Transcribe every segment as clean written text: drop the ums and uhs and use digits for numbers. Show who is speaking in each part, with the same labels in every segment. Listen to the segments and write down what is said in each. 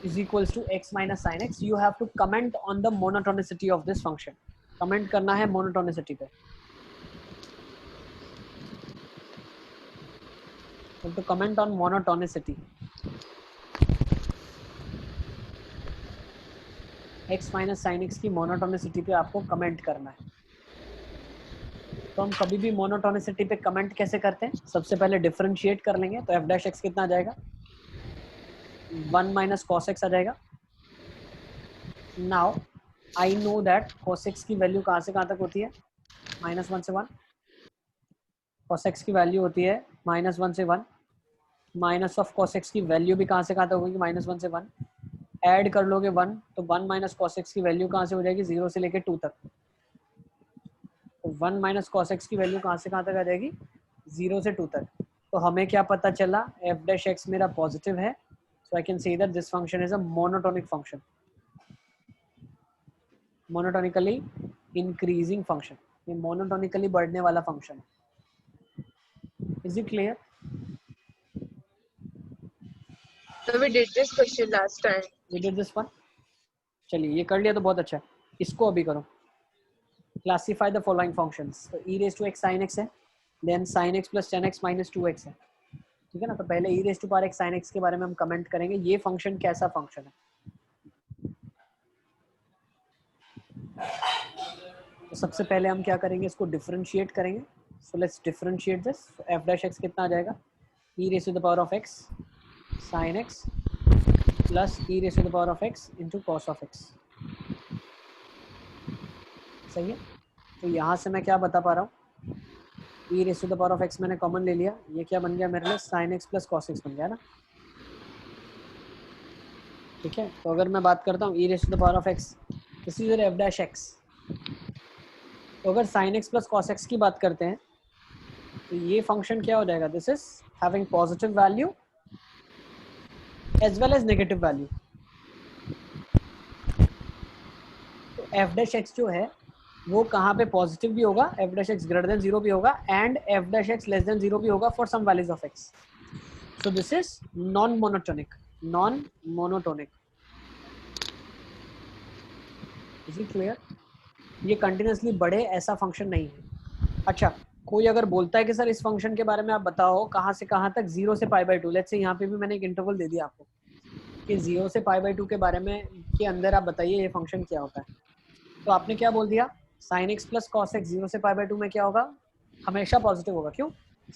Speaker 1: is equals to x minus sin x, you have to comment on the monotonicity of this function. Comment करना है monotonicity पे. You have to comment on monotonicity. x minus sin x की monotonicity पे आपको comment करना है. तो हम कभी भी monotonicity पे comment कैसे करते हैं? सबसे पहले differentiate कर लेंगे, तो f dash x कितना आ जाएगा? 1 minus cos x आ जाएगा. Now I know that cos x की वैल्यू कहाँ से कहाँ तक होती है? -1 से 1. cos x की वैल्यू होती है -1 से 1. माइनस ऑफ cos x की वैल्यू भी कहाँ से कहाँ तक होगी? -1 से 1. ऐड कर लोगे 1, तो 1 माइनस cos x की वैल्यू कहाँ से हो जाएगी? 0 से लेके 2 तक. तो 1 माइनस cos x की वैल्यू कहाँ से कहाँ तक आ जाएगी? 0 से 2 तक. तो हमें क्या पता चला? f dash x मेरा पॉजिटिव है, so I can say that this function is a monotonic function. Monotonically increasing function, ये मोनोटोनिकली बढ़ने वाला फंक्शन है. Is it clear?
Speaker 2: So we did this question last time.
Speaker 1: We did this one. चलिए ये कर लिया तो बहुत अच्छा है. इसको अभी करो. Classify the following functions. तो e raise to x sin x है, then sin x plus tan x minus 2x है. ठीक है ना? तो पहले e raise to power x sin x के बारे में हम कमेंट करेंगे. ये फंक्शन कैसा फंक्शन है? तो सबसे पहले हम क्या करेंगे? इसको डिफरेंशिएट करेंगे. So let's differentiate this. f dash x कितना आ जाएगा? e raise to the power of x sin x plus e raise to the power of x into cos of x. सही है? तो यहाँ से मैं क्या बता पा रहा हूँ? e raise to the power of x मैंने कॉमन ले लिया. ये क्या बन गया मेरे लिए? sin x plus cos x बन गया ना. ठीक है? तो अगर मैं बात करता हूँ e raise to the power of x, this is your f dash x. तो अगर sin x plus cos x की बात करते हैं, तो ये फंक्शन क्या हो जाएगा? This is having positive value as well as negative value. तो f dash x जो है वो कहाँ पे पॉजिटिव भी होगा, f dash x greater than 0 भी होगा, and f dash x less than 0 भी होगा for some values of x. So this is non monotonic. Non monotonic. Is it clear? ये कंटिन्यूसली बढ़े ऐसा फंक्शन नहीं है. अच्छा, कोई अगर बोलता है कि सर इस फंक्शन के बारे में आप बताओ कहाँ से कहाँ तक 0 से π/2. लेट्स से यहाँ पे भी मैंने एक इंटरवल दे दिया आपको कि 0 से π/2 के बारे में के अंदर आप बताइए ये फंक्शन क्या होता है. तो आपने क्या बोल दिया? sin x plus cos x 0 से π/2 में क्या होगा? हमेशा पॉजिटिव होगा. क्यों?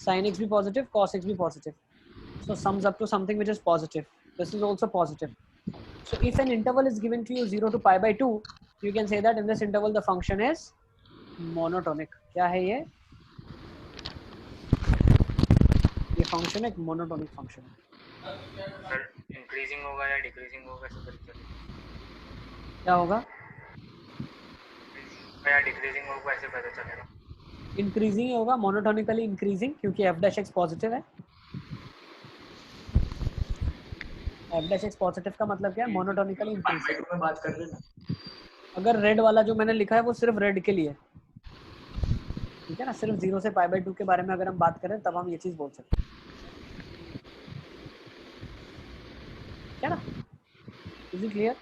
Speaker 1: sin x भी पॉजिटिव, cos x भी positive. So sums up to something which is positive. This is also positive. So if an interval is given to you 0 to π/2, you can say that in this interval the function is monotonic. क्या है ये? ये function एक monotonic function है.
Speaker 3: Sir increasing होगा या decreasing होगा कैसे पता चलेगा?
Speaker 1: क्या होगा?
Speaker 3: या डिक्रीजिंग होगा ऐसे पता चलेगा?
Speaker 1: इंक्रीजिंग होगा, मोनोटोनिकली इंक्रीजिंग, क्योंकि f dash x पॉजिटिव है. f dash x पॉजिटिव का मतलब क्या है? मोनोटोनिकली इंक्रीजिंग
Speaker 3: में बात कर रहे हैं.
Speaker 1: अगर रेड वाला जो मैंने लिखा है वो सिर्फ रेड के लिए, ठीक है ना? सिर्फ 0 से π/2 के बारे में अगर हम बात करें तब हम ये चीज बोल सकते हैं. क्या ना? Is it clear?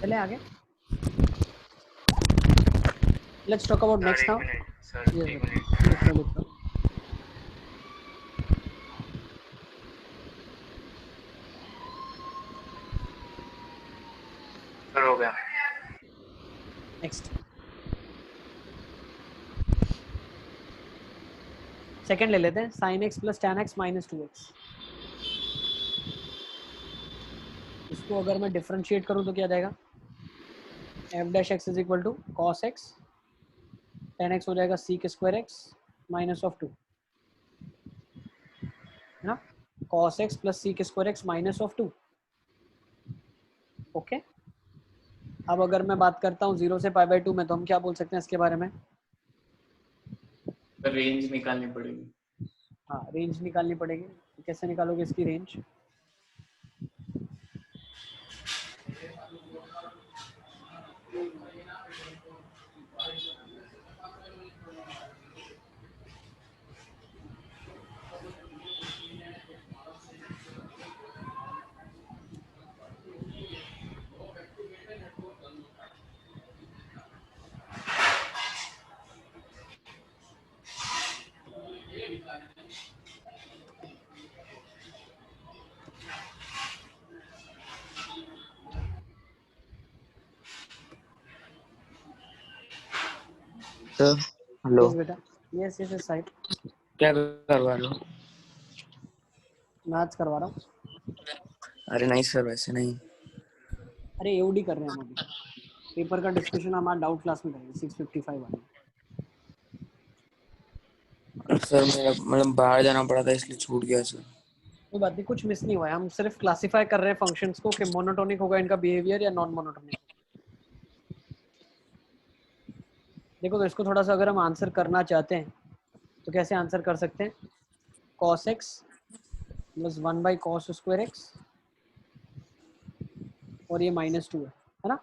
Speaker 1: चले आगे. Let's talk about next now.
Speaker 3: Sir
Speaker 1: Yes,
Speaker 3: एक मिनट.
Speaker 1: लिखो.
Speaker 3: सर हो गया.
Speaker 1: नेक्स्ट सेकंड ले लेते हैं. sin x plus tan x minus 2x. इसको अगर मैं डिफरेंशिएट करूं तो क्या जाएगा? f dash x is equal to cos x tan x हो जाएगा sec square x minus of 2 है ना. cos x plus sec square x minus of 2. Okay. अब अगर मैं बात करता हूँ 0 से π/2 में, तो हम क्या बोल सकते हैं इसके बारे में?
Speaker 3: रेंज निकालनी पड़ेगी.
Speaker 1: हाँ, रेंज निकालनी पड़ेगी. कैसे निकालोगे इसकी रेंज?
Speaker 4: सर हेलो,
Speaker 1: यस बेटा, यस यस यस साइड
Speaker 4: क्या करवा रहे हो?
Speaker 1: मैथ्स करवा रहा हूँ।
Speaker 4: अरे नहीं सर, वैसे नहीं।
Speaker 1: अरे एओडी कर रहे हैं हम अभी, पेपर का डिस्कशन हमारा डाउट क्लास में करेंगे 6:55 वाली।
Speaker 4: सर मेरा मतलब बाहर जाना पड़ा था इसलिए छूट गया सर।
Speaker 1: कोई बात नहीं, कुछ मिस नहीं हुआ है, हम सिर्फ क्लासिफाई कर रहे हैं फंक्शंस को कि मोनोटोनिक होगा इनका बिहेवियर या नॉन मोनोटोनिक। देखो तो इसको थोड़ा सा अगर हम आंसर करना चाहते हैं तो कैसे आंसर कर सकते हैं? cos x plus 1/cos square x और ये -2 है ना,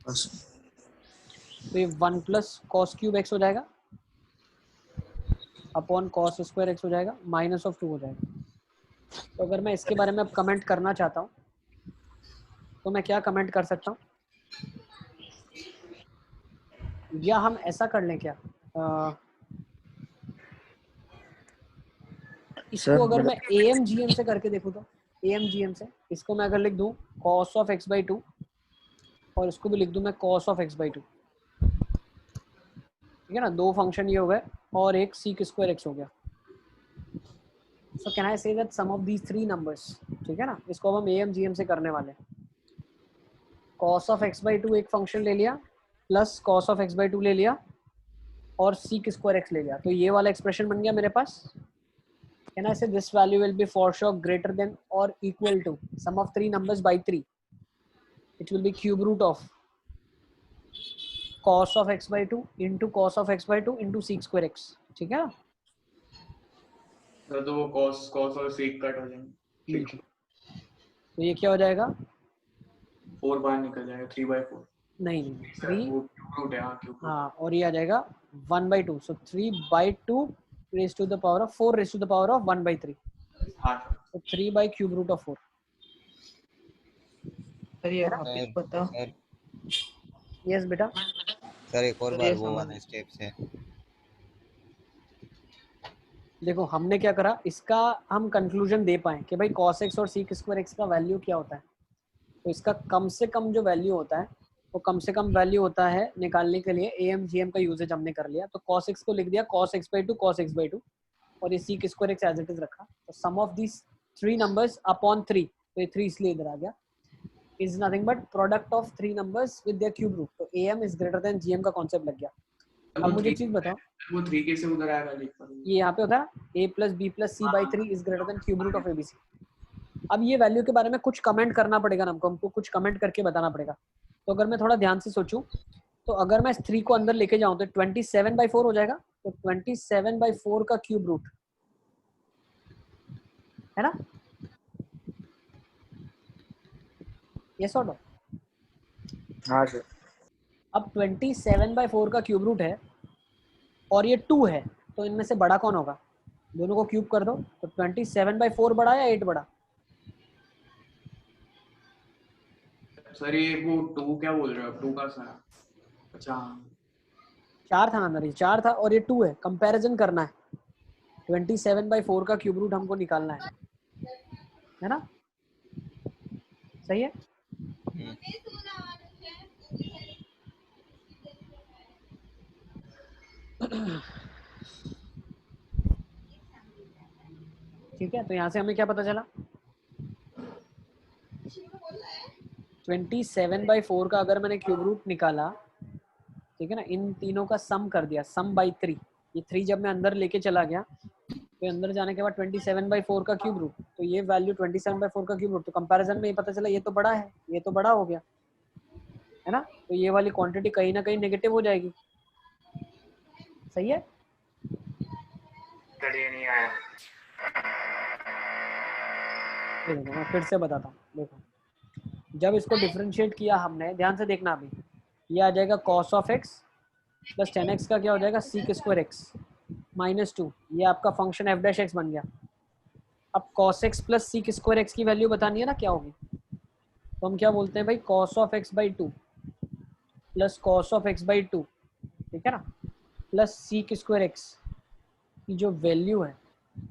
Speaker 4: बस
Speaker 1: तो ये 1 प्लस कॉस क्यूब एक्स हो जाएगा अपॉन कॉस स्क्वायर एक्स हो जाएगा, -2 हो जाएगा। तो अगर मैं इसके बारे में अब कमेंट करना चाहता हूँ तो मैं क्या कमेंट कर सकता हूँ? या हम ऐसा कर लें क्या, इसको अगर मैं AMGM से करके देखूँ तो AMGM से इसको मैं अगर लिख दूँ cos ऑफ x/2 और इसको भी लिख दूँ मैं cos ऑफ x/2, ठीक है ना, दो फंक्शन ये हो गए और एक sec स्क्वायर x हो गया। सो can I say that sum of these three numbers, ठीक है ना, इसको अब हम AMGM से करने वाले हैं। cos ऑफ x/2 एक फंक्शन ले लिया प्लस cos ऑफ x/2 ले लिया और sec स्क्वायर x ले लिया, तो ये वाला एक्सप्रेशन बन गया मेरे पास। Can I say this value will be for sure greater than or equal to sum of three numbers by 3? It will be cube root of cos of x/2 into cos of x/2 into sec square x, ठीक है ना?
Speaker 3: तो वो cos और sec cut हो जाएंगे।
Speaker 1: बिल्कुल, तो ये क्या हो जाएगा?
Speaker 3: 4 बाहर निकल जाएगा, 3/4।
Speaker 1: नहीं 3,
Speaker 3: वो क्यूब रूट है, हाँ क्यूब रूट।
Speaker 1: हाँ, और ये आ जाएगा 1/2, सो 3/2 raised to the power of 4 raised to the power of 1/3,
Speaker 3: हाँ
Speaker 1: so 3 by cube root of 4।
Speaker 2: Sir ये वापस बताओ।
Speaker 5: सर
Speaker 1: यस बेटा,
Speaker 5: सर एक और
Speaker 2: सर,
Speaker 5: बार
Speaker 2: ये
Speaker 5: वो
Speaker 2: समझ
Speaker 5: वाला स्टेप से।
Speaker 1: देखो हमने क्या करा, इसका हम कंक्लूजन दे पाए कि भाई cos x और sec स्क्वायर x का वैल्यू क्या होता है, तो इसका कम से कम जो वैल्यू होता है वो कम से कम वैल्यू होता है निकालने के लिए AMGM का यूजेज हमने कर लिया। तो cos x को लिख दिया cos x/2 cos x/2 और ये sec square x as it is रखा, तो sum of these three numbers upon 3, तो ये 3 इसलिए इधर आ गया, is nothing but product of three numbers with their cube root, तो AM is greater than GM का कॉन्सेप्ट लग गया। अब मुझे चीज बताओ,
Speaker 3: वो 3 कैसे उधर आएगा लिख पर?
Speaker 1: ये यहाँ पे होता है a + b + c/3 is greater than cube root of ABC। अब ये वैल्यू के बारे में कुछ कमेंट करना पड़ेगा ना हमको कुछ कमेंट करके बताना पड़ेगा। तो अगर मैं थोड़ा ध्यान से सोचूं तो अगर मैं इस 3 को अंदर लेके जाऊं तो 27/4 हो जाएगा, तो 27/4 का क्यूब रूट है ना, यस और नो?
Speaker 4: हाँ सर।
Speaker 1: अब 27/4 का क्यूब रूट है और ये 2 है, तो इनमें से बड़ा कौन होगा? दोनों को क्यूब कर दो, तो 27/4 बड़ा या 8 बड़ा?
Speaker 3: सर ये वो 2 क्या बोल रहे हो? 2 का सर, अच्छा
Speaker 1: 4 था ना अंदर, ये 4 था और ये 2 है, कंपैरिजन करना है, 27/4 का क्यूब रूट हमको निकालना है ना, सही है? ठीक है, तो यहाँ से हमें क्या पता चला, 27/4 का अगर मैंने क्यूब रूट निकाला, ठीक है ना, इन तीनों का सम कर दिया, सम बाई 3, ये 3 जब मैं अंदर लेके चला गया तो अंदर जाने के बाद 27/4 का क्यूब रूट, तो ये वैल्यू 27/4 का क्यूब रूट, तो कंपैरिजन में ये पता चला ये तो बड़ा है, ये तो बड़ा हो गया है ना, तो ये वाली क्वांटिटी कहीं ना कहीं नेगेटिव हो जाएगी, सही है?
Speaker 3: ये नहीं आया।
Speaker 1: ये देखो मैं फिर से बताता हूँ, देखो जब इसको डिफरेंशिएट किया हमने, ध्यान से देखना अभी, ये आ जाएगा cos of x plus 10x का क्या हो जाएगा sec स्क्वायर x माइनस 2, ये आपका फंक्शन f डैश x बन गया। अब cos x plus sec square x की वैल्यू बतानी है ना क्या होगी, तो हम क्या बोलते हैं भाई cos of x by 2 plus cos of x by 2, ठीक है ना, प्लस sec स्क्वायर x की जो वैल्यू है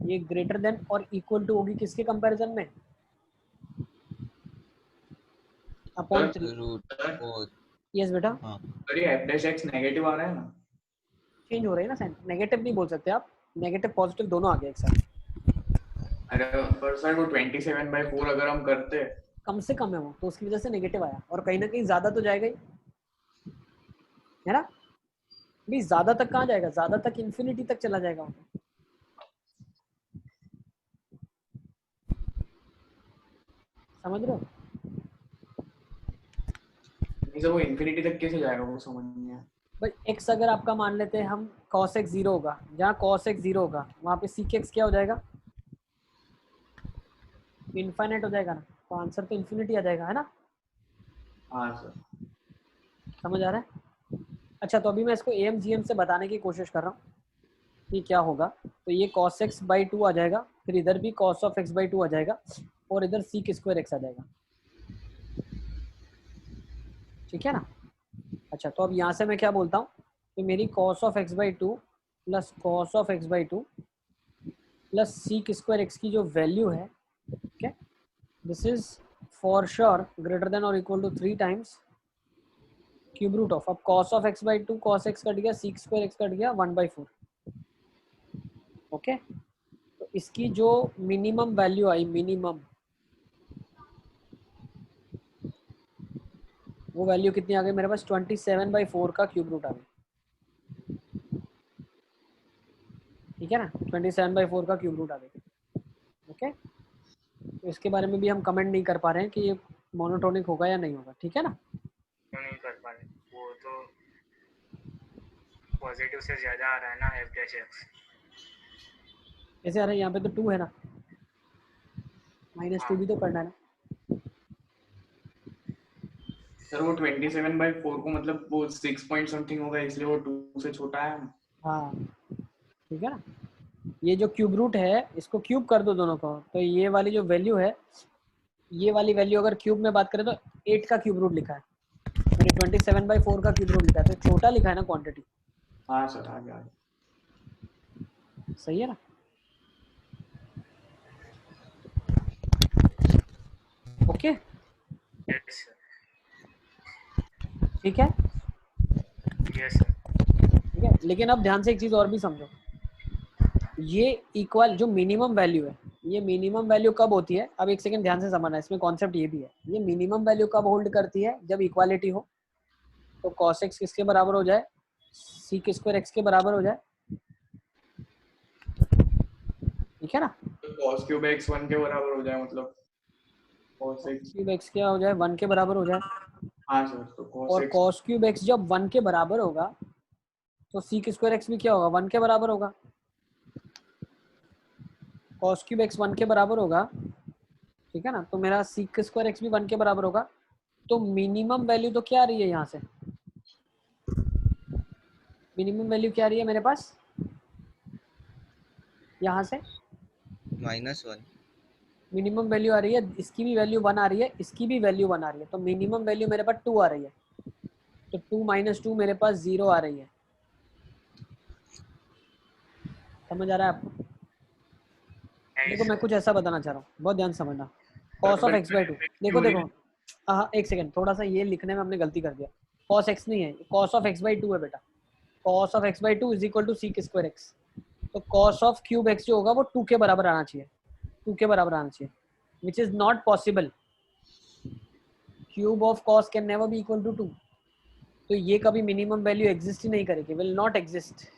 Speaker 1: ये ग्रेटर देन और इक्वल टू होगी किसके कंपैरिजन में, अपॉन 3।
Speaker 5: Root four.
Speaker 1: यस बेटा,
Speaker 5: हाँ
Speaker 3: सर ये एफ डैश एक्स नेगेटिव आ रहा है ना?
Speaker 1: चेंज हो रही है ना साइन, नेगेटिव नहीं बोल सकते आप, नेगेटिव पॉजिटिव दोनों आ गए एक साथ।
Speaker 3: अरे पर सर वो 27/4 अगर हम करते,
Speaker 1: कम से कम है वो, तो उसकी वजह से नेगेटिव आया, और कहीं ना कहीं ज्यादा तो जाएगा ही, है ना भी, ज्यादा तक कहाँ जाएगा, ज्यादा तक इन्फिनिटी तक चला जाएगा वो। समझ रहे हो,
Speaker 3: नहीं सर वो इन्फिनिटी तक कैसे जाएगा वो समझ नहीं आया।
Speaker 1: भाई x अगर आपका मान लेते हैं हम cos x 0 होगा, जहाँ cos x 0 होगा वहाँ पे sec x क्या हो जाएगा, इनफाइनाइट हो जाएगा ना, तो आंसर तो इन्फिनिटी आ जाएगा, है ना।
Speaker 3: हाँ सर।
Speaker 1: समझ आ रहा है। अच्छा तो अभी मैं इसको एम जी एम से बताने की कोशिश कर रहा हूँ कि क्या होगा, तो ये cos x बाई 2 आ जाएगा, फिर इधर भी cos ऑफ x बाई 2 आ जाएगा, और इधर sec स्क्वायर x आ जाएगा, ठीक है ना। अच्छा तो अब यहाँ से मैं क्या बोलता हूँ कि मेरी cos of x by 2 plus cos of x by 2 plus sec square x की जो वैल्यू है, ठीक है, this is for sure greater than और equal to 3 times cube root of, अब cos of x by 2 cos x cut गया, sec square x cut गया 1/4, okay. तो इसकी जो मिनिमम वैल्यू आई, मिनिमम वो वैल्यू कितनी आ गई मेरे पास, 27/4 का क्यूब रूट आ गई, ठीक है ना, 27/4 का क्यूब रूट आ गई, ओके। तो इसके बारे में भी हम कमेंट नहीं कर पा रहे हैं कि ये मोनोटोनिक होगा या नहीं होगा, ठीक है ना।
Speaker 6: क्यों नहीं कर पा रहे, वो तो पॉजिटिव से ज्यादा आ रहा है ना एफ डैश एक्स।
Speaker 1: कैसे आ रहा है, यहाँ पे तो 2 है ना, -2 भी तो करना है ना।
Speaker 3: सर वो 27/4 को मतलब वो 6 पॉइंट समथिंग होगा इसलिए वो 2 से छोटा है।
Speaker 1: हाँ ठीक है ना, ये जो क्यूब रूट है इसको क्यूब कर दो दोनों को, तो ये वाली जो वैल्यू है, ये वाली वैल्यू अगर क्यूब में बात करें तो 8 का क्यूब रूट लिखा है, मैंने 27/4 का क्यूब रूट लिखा है, तो छोटा लिखा है ना क्वांटिटी।
Speaker 3: हाँ सर आ गया।
Speaker 1: सही है ना। ओके
Speaker 6: यस
Speaker 1: ठीक है,
Speaker 6: यस सर।
Speaker 1: ठीक है, लेकिन अब ध्यान से एक चीज और भी समझो, ये इक्वल जो मिनिमम वैल्यू है, ये मिनिमम वैल्यू कब होती है, अब एक सेकंड ध्यान से समझना, इसमें कॉन्सेप्ट ये भी है, ये मिनिमम वैल्यू कब होल्ड करती है, जब इक्वालिटी हो, तो cos x किसके बराबर हो जाए, sec स्क्वायर x के बराबर हो जाए, ठीक है ना,
Speaker 3: तो cos क्यूब x 1 के बराबर हो जाए, मतलब cos x।
Speaker 1: क्यूब x क्या हो जाए, 1 के बराबर हो जाए,
Speaker 3: हाँ सर तो cos
Speaker 1: और
Speaker 3: x।
Speaker 1: cos क्यूब x जब 1 के बराबर होगा तो sec स्क्वायर x भी क्या होगा, 1 के बराबर होगा, cos क्यूब x 1 के बराबर होगा, ठीक है ना, तो मेरा sec स्क्वायर x भी 1 के बराबर होगा, तो मिनिमम वैल्यू तो क्या आ रही है यहाँ से, मिनिमम वैल्यू क्या आ रही है मेरे पास यहाँ से,
Speaker 5: -1।
Speaker 1: मिनिमम वैल्यू आ रही है, इसकी भी वैल्यू 1 आ रही है, इसकी भी वैल्यू 1 आ रही है, तो मिनिमम वैल्यू मेरे पास 2 आ रही है, तो 2 - 2 मेरे पास 0 आ रही है। समझ आ रहा है आपको, देखो मैं कुछ ऐसा बताना चाह रहा हूँ, बहुत ध्यान से समझना, cos ऑफ x बाई 2, देखो देखो, हाँ एक सेकंड, थोड़ा सा ये लिखने में हमने गलती कर दिया, cos x नहीं है, cos ऑफ x बाई 2 है बेटा, cos of x by 2 is equal to sec square x, तो cos ऑफ क्यूब x जो होगा वो 2 के बराबर आना चाहिए, 2 के बराबर आना चाहिए, which is not possible, cube of cos can never be equal to 2, तो ये कभी मिनिमम वैल्यू एग्जिस्ट ही नहीं करेगी, विल नॉट एग्जिस्ट।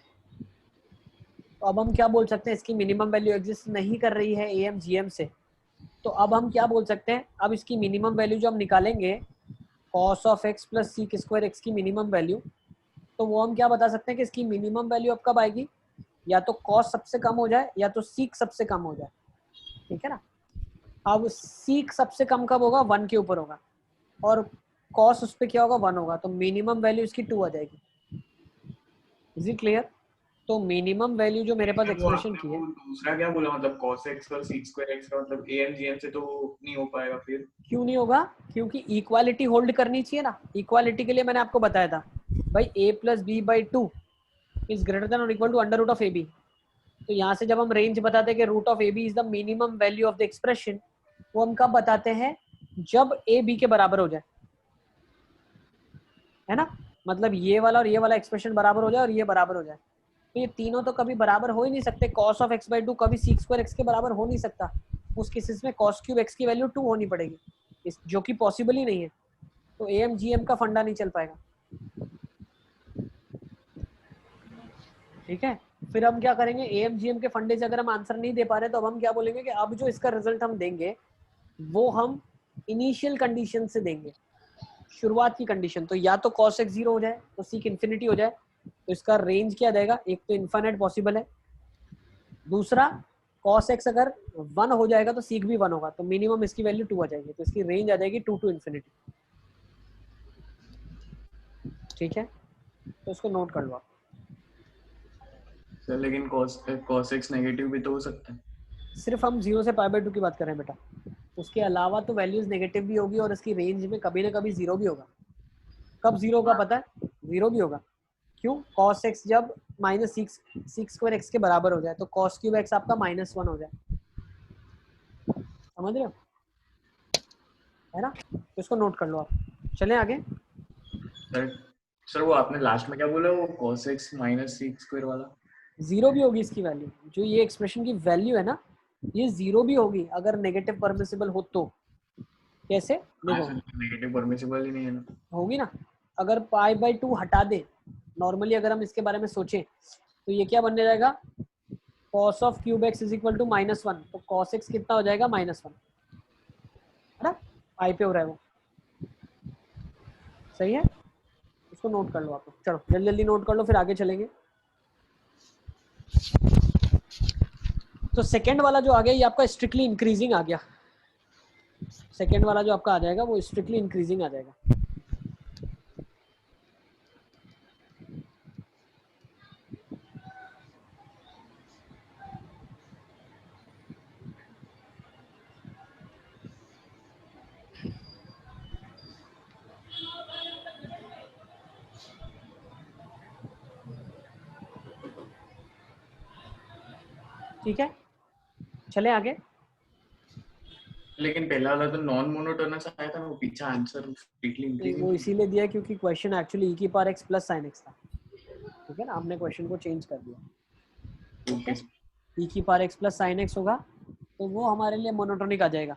Speaker 1: तो अब हम क्या बोल सकते हैं, इसकी मिनिमम वैल्यू एग्जिस्ट नहीं कर रही है एम जी एम से, तो अब हम क्या बोल सकते हैं, अब इसकी मिनिमम वैल्यू जो हम निकालेंगे cos of x plus sec square x की मिनिमम वैल्यू, तो वो हम क्या बता सकते हैं कि इसकी मिनिमम वैल्यू अब कब आएगी, या तो cos सबसे कम हो जाए या तो sec सबसे कम हो जाए, ठीक है ना। अब सीक सबसे कम कब होगा, 1 के ऊपर होगा, और कॉस उस पे क्या होगा, 1 होगा, तो मिनिमम वैल्यू इसकी 2 आ जाएगी। Is it clear? तो मिनिमम वैल्यू जो मेरे पास
Speaker 3: वो
Speaker 1: एक्सप्रेशन
Speaker 3: आपने
Speaker 1: की है,
Speaker 3: वो दूसरा क्या बोला, मतलब cos x और sec square x का मतलब AMGM से तो नहीं हो पाएगा फिर।
Speaker 1: क्यों नहीं होगा? क्योंकि इक्वालिटी होल्ड करनी चाहिए ना। इक्वालिटी के लिए मैंने आपको बताया था भाई a plus B by 2 is greater than और equal to under root of A B. तो यहाँ से जब हम रेंज बताते हैं कि root of A B is the minimum value of the expression, वो हम कब बताते हैं, जब ए बी के बराबर हो जाए, है ना। मतलब ये वाला और ये वाला एक्सप्रेशन बराबर हो जाए और ये बराबर हो जाए। तो ये तीनों तो कभी बराबर हो ही नहीं सकते। cos ऑफ x बाई 2 कभी sec स्क्वायर x के बराबर हो नहीं सकता। उस केसेस में cos क्यूब x की वैल्यू 2 होनी पड़ेगी, जो कि पॉसिबल ही नहीं है। तो AMGM का फंडा नहीं चल पाएगा। ठीक है, फिर हम क्या करेंगे, AMGM के फंडे से अगर हम आंसर नहीं दे पा रहे तो अब हम क्या बोलेंगे कि अब जो इसका रिजल्ट हम देंगे वो हम इनिशियल कंडीशन से देंगे, शुरुआत की कंडीशन। तो या तो cos x 0 हो जाए तो सीक इन्फिनिटी हो जाए, तो इसका रेंज क्या देगा, एक तो इन्फिनिट पॉसिबल है, दूसरा cos x अगर 1 हो जाएगा तो सीक भी 1 होगा, तो मिनिमम इसकी वैल्यू 2 आ जाएगी, तो इसकी रेंज आ जाएगी 2 टू इन्फिनिटी। ठीक है, तो इसको नोट कर लो आप।
Speaker 3: सर लेकिन cos x नेगेटिव भी तो हो सकता है।
Speaker 1: सिर्फ हम 0 से पाई बाई 2 की बात कर रहे हैं बेटा, उसके अलावा तो वैल्यूज नेगेटिव भी होगी और इसकी रेंज में कभी ना कभी 0 भी होगा। कब 0 होगा पता है, 0 भी होगा। क्यों? cos x जब माइनस सिक्स स्क्वायर एक्स के बराबर हो जाए तो cos क्यूब x आपका -1 हो जाए, समझ रहे हो, है ना। तो इसको नोट कर लो आप। चलें आगे।
Speaker 3: सर वो आपने लास्ट में क्या बोला, वो cos x minus sec square वाला।
Speaker 1: 0 भी होगी इसकी वैल्यू, जो ये एक्सप्रेशन की वैल्यू है ना, ये 0 भी होगी अगर नेगेटिव परमिसिबल हो तो। कैसे? देखो,
Speaker 3: नेगेटिव परमिसिबल ही नहीं है ना।
Speaker 1: होगी ना। अगर पाई बाई 2 हटा दे, नॉर्मली अगर हम इसके बारे में सोचें तो ये क्या बनने जाएगा, cos of cube x is equal to -1, तो cos x कितना हो जाएगा, -1, है ना। पाई पे हो रहा है वो, सही है। इसको नोट कर लो आप। चलो जल्दी जल्दी नोट कर लो, फिर आगे चलेंगे। तो सेकेंड वाला जो आ गया ये आपका स्ट्रिक्टली इंक्रीजिंग आ गया। सेकेंड वाला जो आपका आ जाएगा वो स्ट्रिक्टली इंक्रीजिंग आ जाएगा। ठीक है, चले आगे।
Speaker 3: लेकिन पहला वाला तो नॉन मोनोटोनस आया था, वो पीछे आंसर स्ट्रिक्टली
Speaker 1: वो
Speaker 3: इंक्रीजिंग।
Speaker 1: इसीलिए दिया क्योंकि क्वेश्चन एक्चुअली e की power x plus sin x था। ठीक है ना, आपने क्वेश्चन को चेंज कर दिया।
Speaker 3: ओके
Speaker 1: e की power x plus sin x होगा तो वो हमारे लिए मोनोटोनिक आ जाएगा।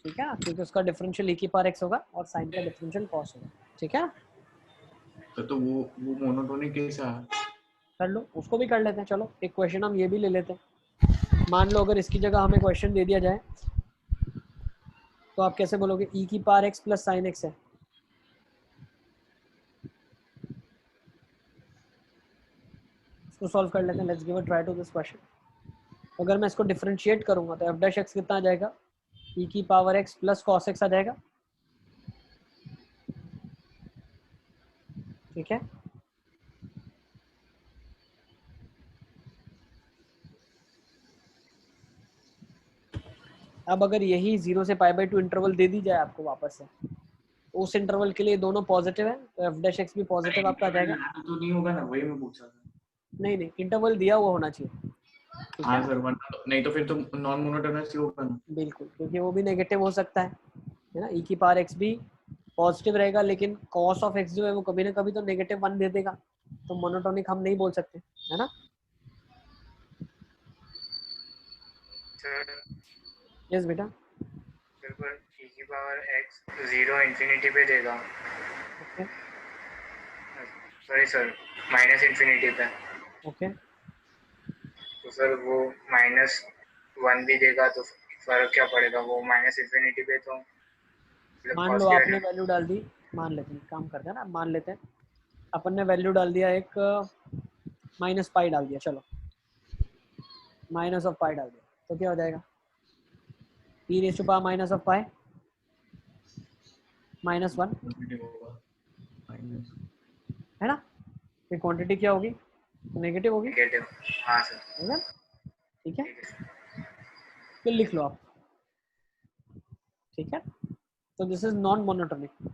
Speaker 1: ठीक है, क्योंकि उसका डिफरेंशियल e की पावर x होगा और sin का डिफरेंशियल cos होगा। ठीक है,
Speaker 3: तो वो मोनोटोनिक कैसा है?
Speaker 1: कर लो, उसको भी कर लेते हैं। चलो एक क्वेश्चन हम ये भी ले लेते हैं। मान लो अगर इसकी जगह हमें क्वेश्चन दे दिया जाए तो आप कैसे बोलोगे, e की power x plus sin x है, इसको सॉल्व कर लेते हैं। Let's give a try to this question. अगर मैं इसको डिफरेंशिएट करूंगा तो f डैश x कितना आ जाएगा, e की power x plus cos x आ जाएगा। ठीक है, अब अगर यही 0 से पाई बाई 2 इंटरवल दे दी जाए आपको वापस से, उस इंटरवल के लिए दोनों पॉजिटिव है तो f डैश x भी पॉजिटिव आपका आ जाएगा।
Speaker 3: तो नहीं होगा ना, वही मैं पूछ रहा था।
Speaker 1: नहीं नहीं, इंटरवल दिया हुआ होना चाहिए। ठीक
Speaker 3: हाँ
Speaker 1: है,
Speaker 3: सर, वरना नहीं तो फिर तो नॉन मोनोटोनस ही होगा ना।
Speaker 1: बिल्कुल, क्योंकि वो भी नेगेटिव हो सकता है ना। e की पावर x भी पॉजिटिव रहेगा लेकिन cos ऑफ x जो है वो कभी ना कभी तो -1 दे देगा, तो मोनोटोनिक हम नहीं बोल सकते, है ना।
Speaker 6: सर
Speaker 1: यस बेटा।
Speaker 6: बिल्कुल e की पावर x 0 इंफिनिटी पे देगा,
Speaker 1: ओके
Speaker 6: सॉरी सर -इंफिनिटी पे,
Speaker 1: ओके,
Speaker 6: तो सर वो -1 भी देगा तो फर्क क्या पड़ेगा, वो -इंफिनिटी पे तो मतलब
Speaker 1: मान लो
Speaker 6: cos की
Speaker 1: आपने
Speaker 6: वैल्यू।
Speaker 1: वैल्यू डाल दी, मान लेते हैं, काम करते हैं ना, मान लेते हैं अपन ने वैल्यू डाल दिया एक -पाई डाल दिया, चलो माइनस ऑफ पाई डाल दिया, तो क्या हो जाएगा, p raised to power minus of pi -1
Speaker 3: quantity होगा माइनस
Speaker 1: है ना। ये क्वांटिटी क्या होगी, नेगेटिव होगी,
Speaker 6: नेगेटिव। हाँ सर।
Speaker 1: है ना। ठीक है,
Speaker 6: ठीक है सर।
Speaker 1: फिर लिख लो आप। ठीक है, तो दिस इज नॉन मोनोटोनिक।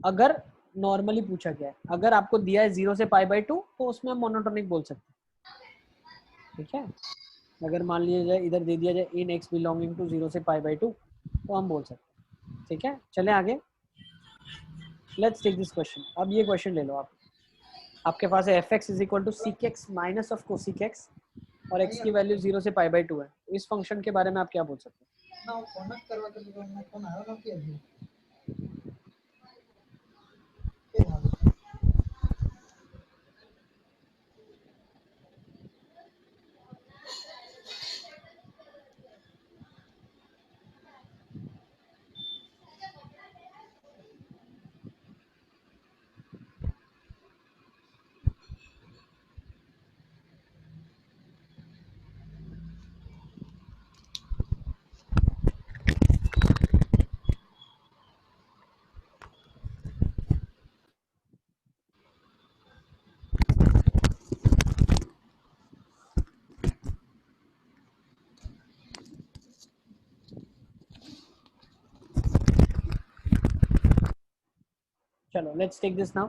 Speaker 1: अगर नॉर्मली पूछा गया है, अगर आपको दिया है 0 से π/2 तो उसमें हम मोनोटोनिक बोल सकते हैं। ठीक है, अगर मान लिया जाए इधर दे दिया जाए इन x बिलोंगिंग टू 0 से π/2 तो हम बोल सकते हैं। ठीक है, चले आगे, लेट्स टेक दिस क्वेश्चन। अब ये क्वेश्चन ले लो आप, आपके पास है fx is equal to sec x minus of cosec x और x की वैल्यू 0 से π/2 है। इस फंक्शन के बारे में आप क्या बोल सकते हैं? चलो लेट्स टेक दिस नाउ।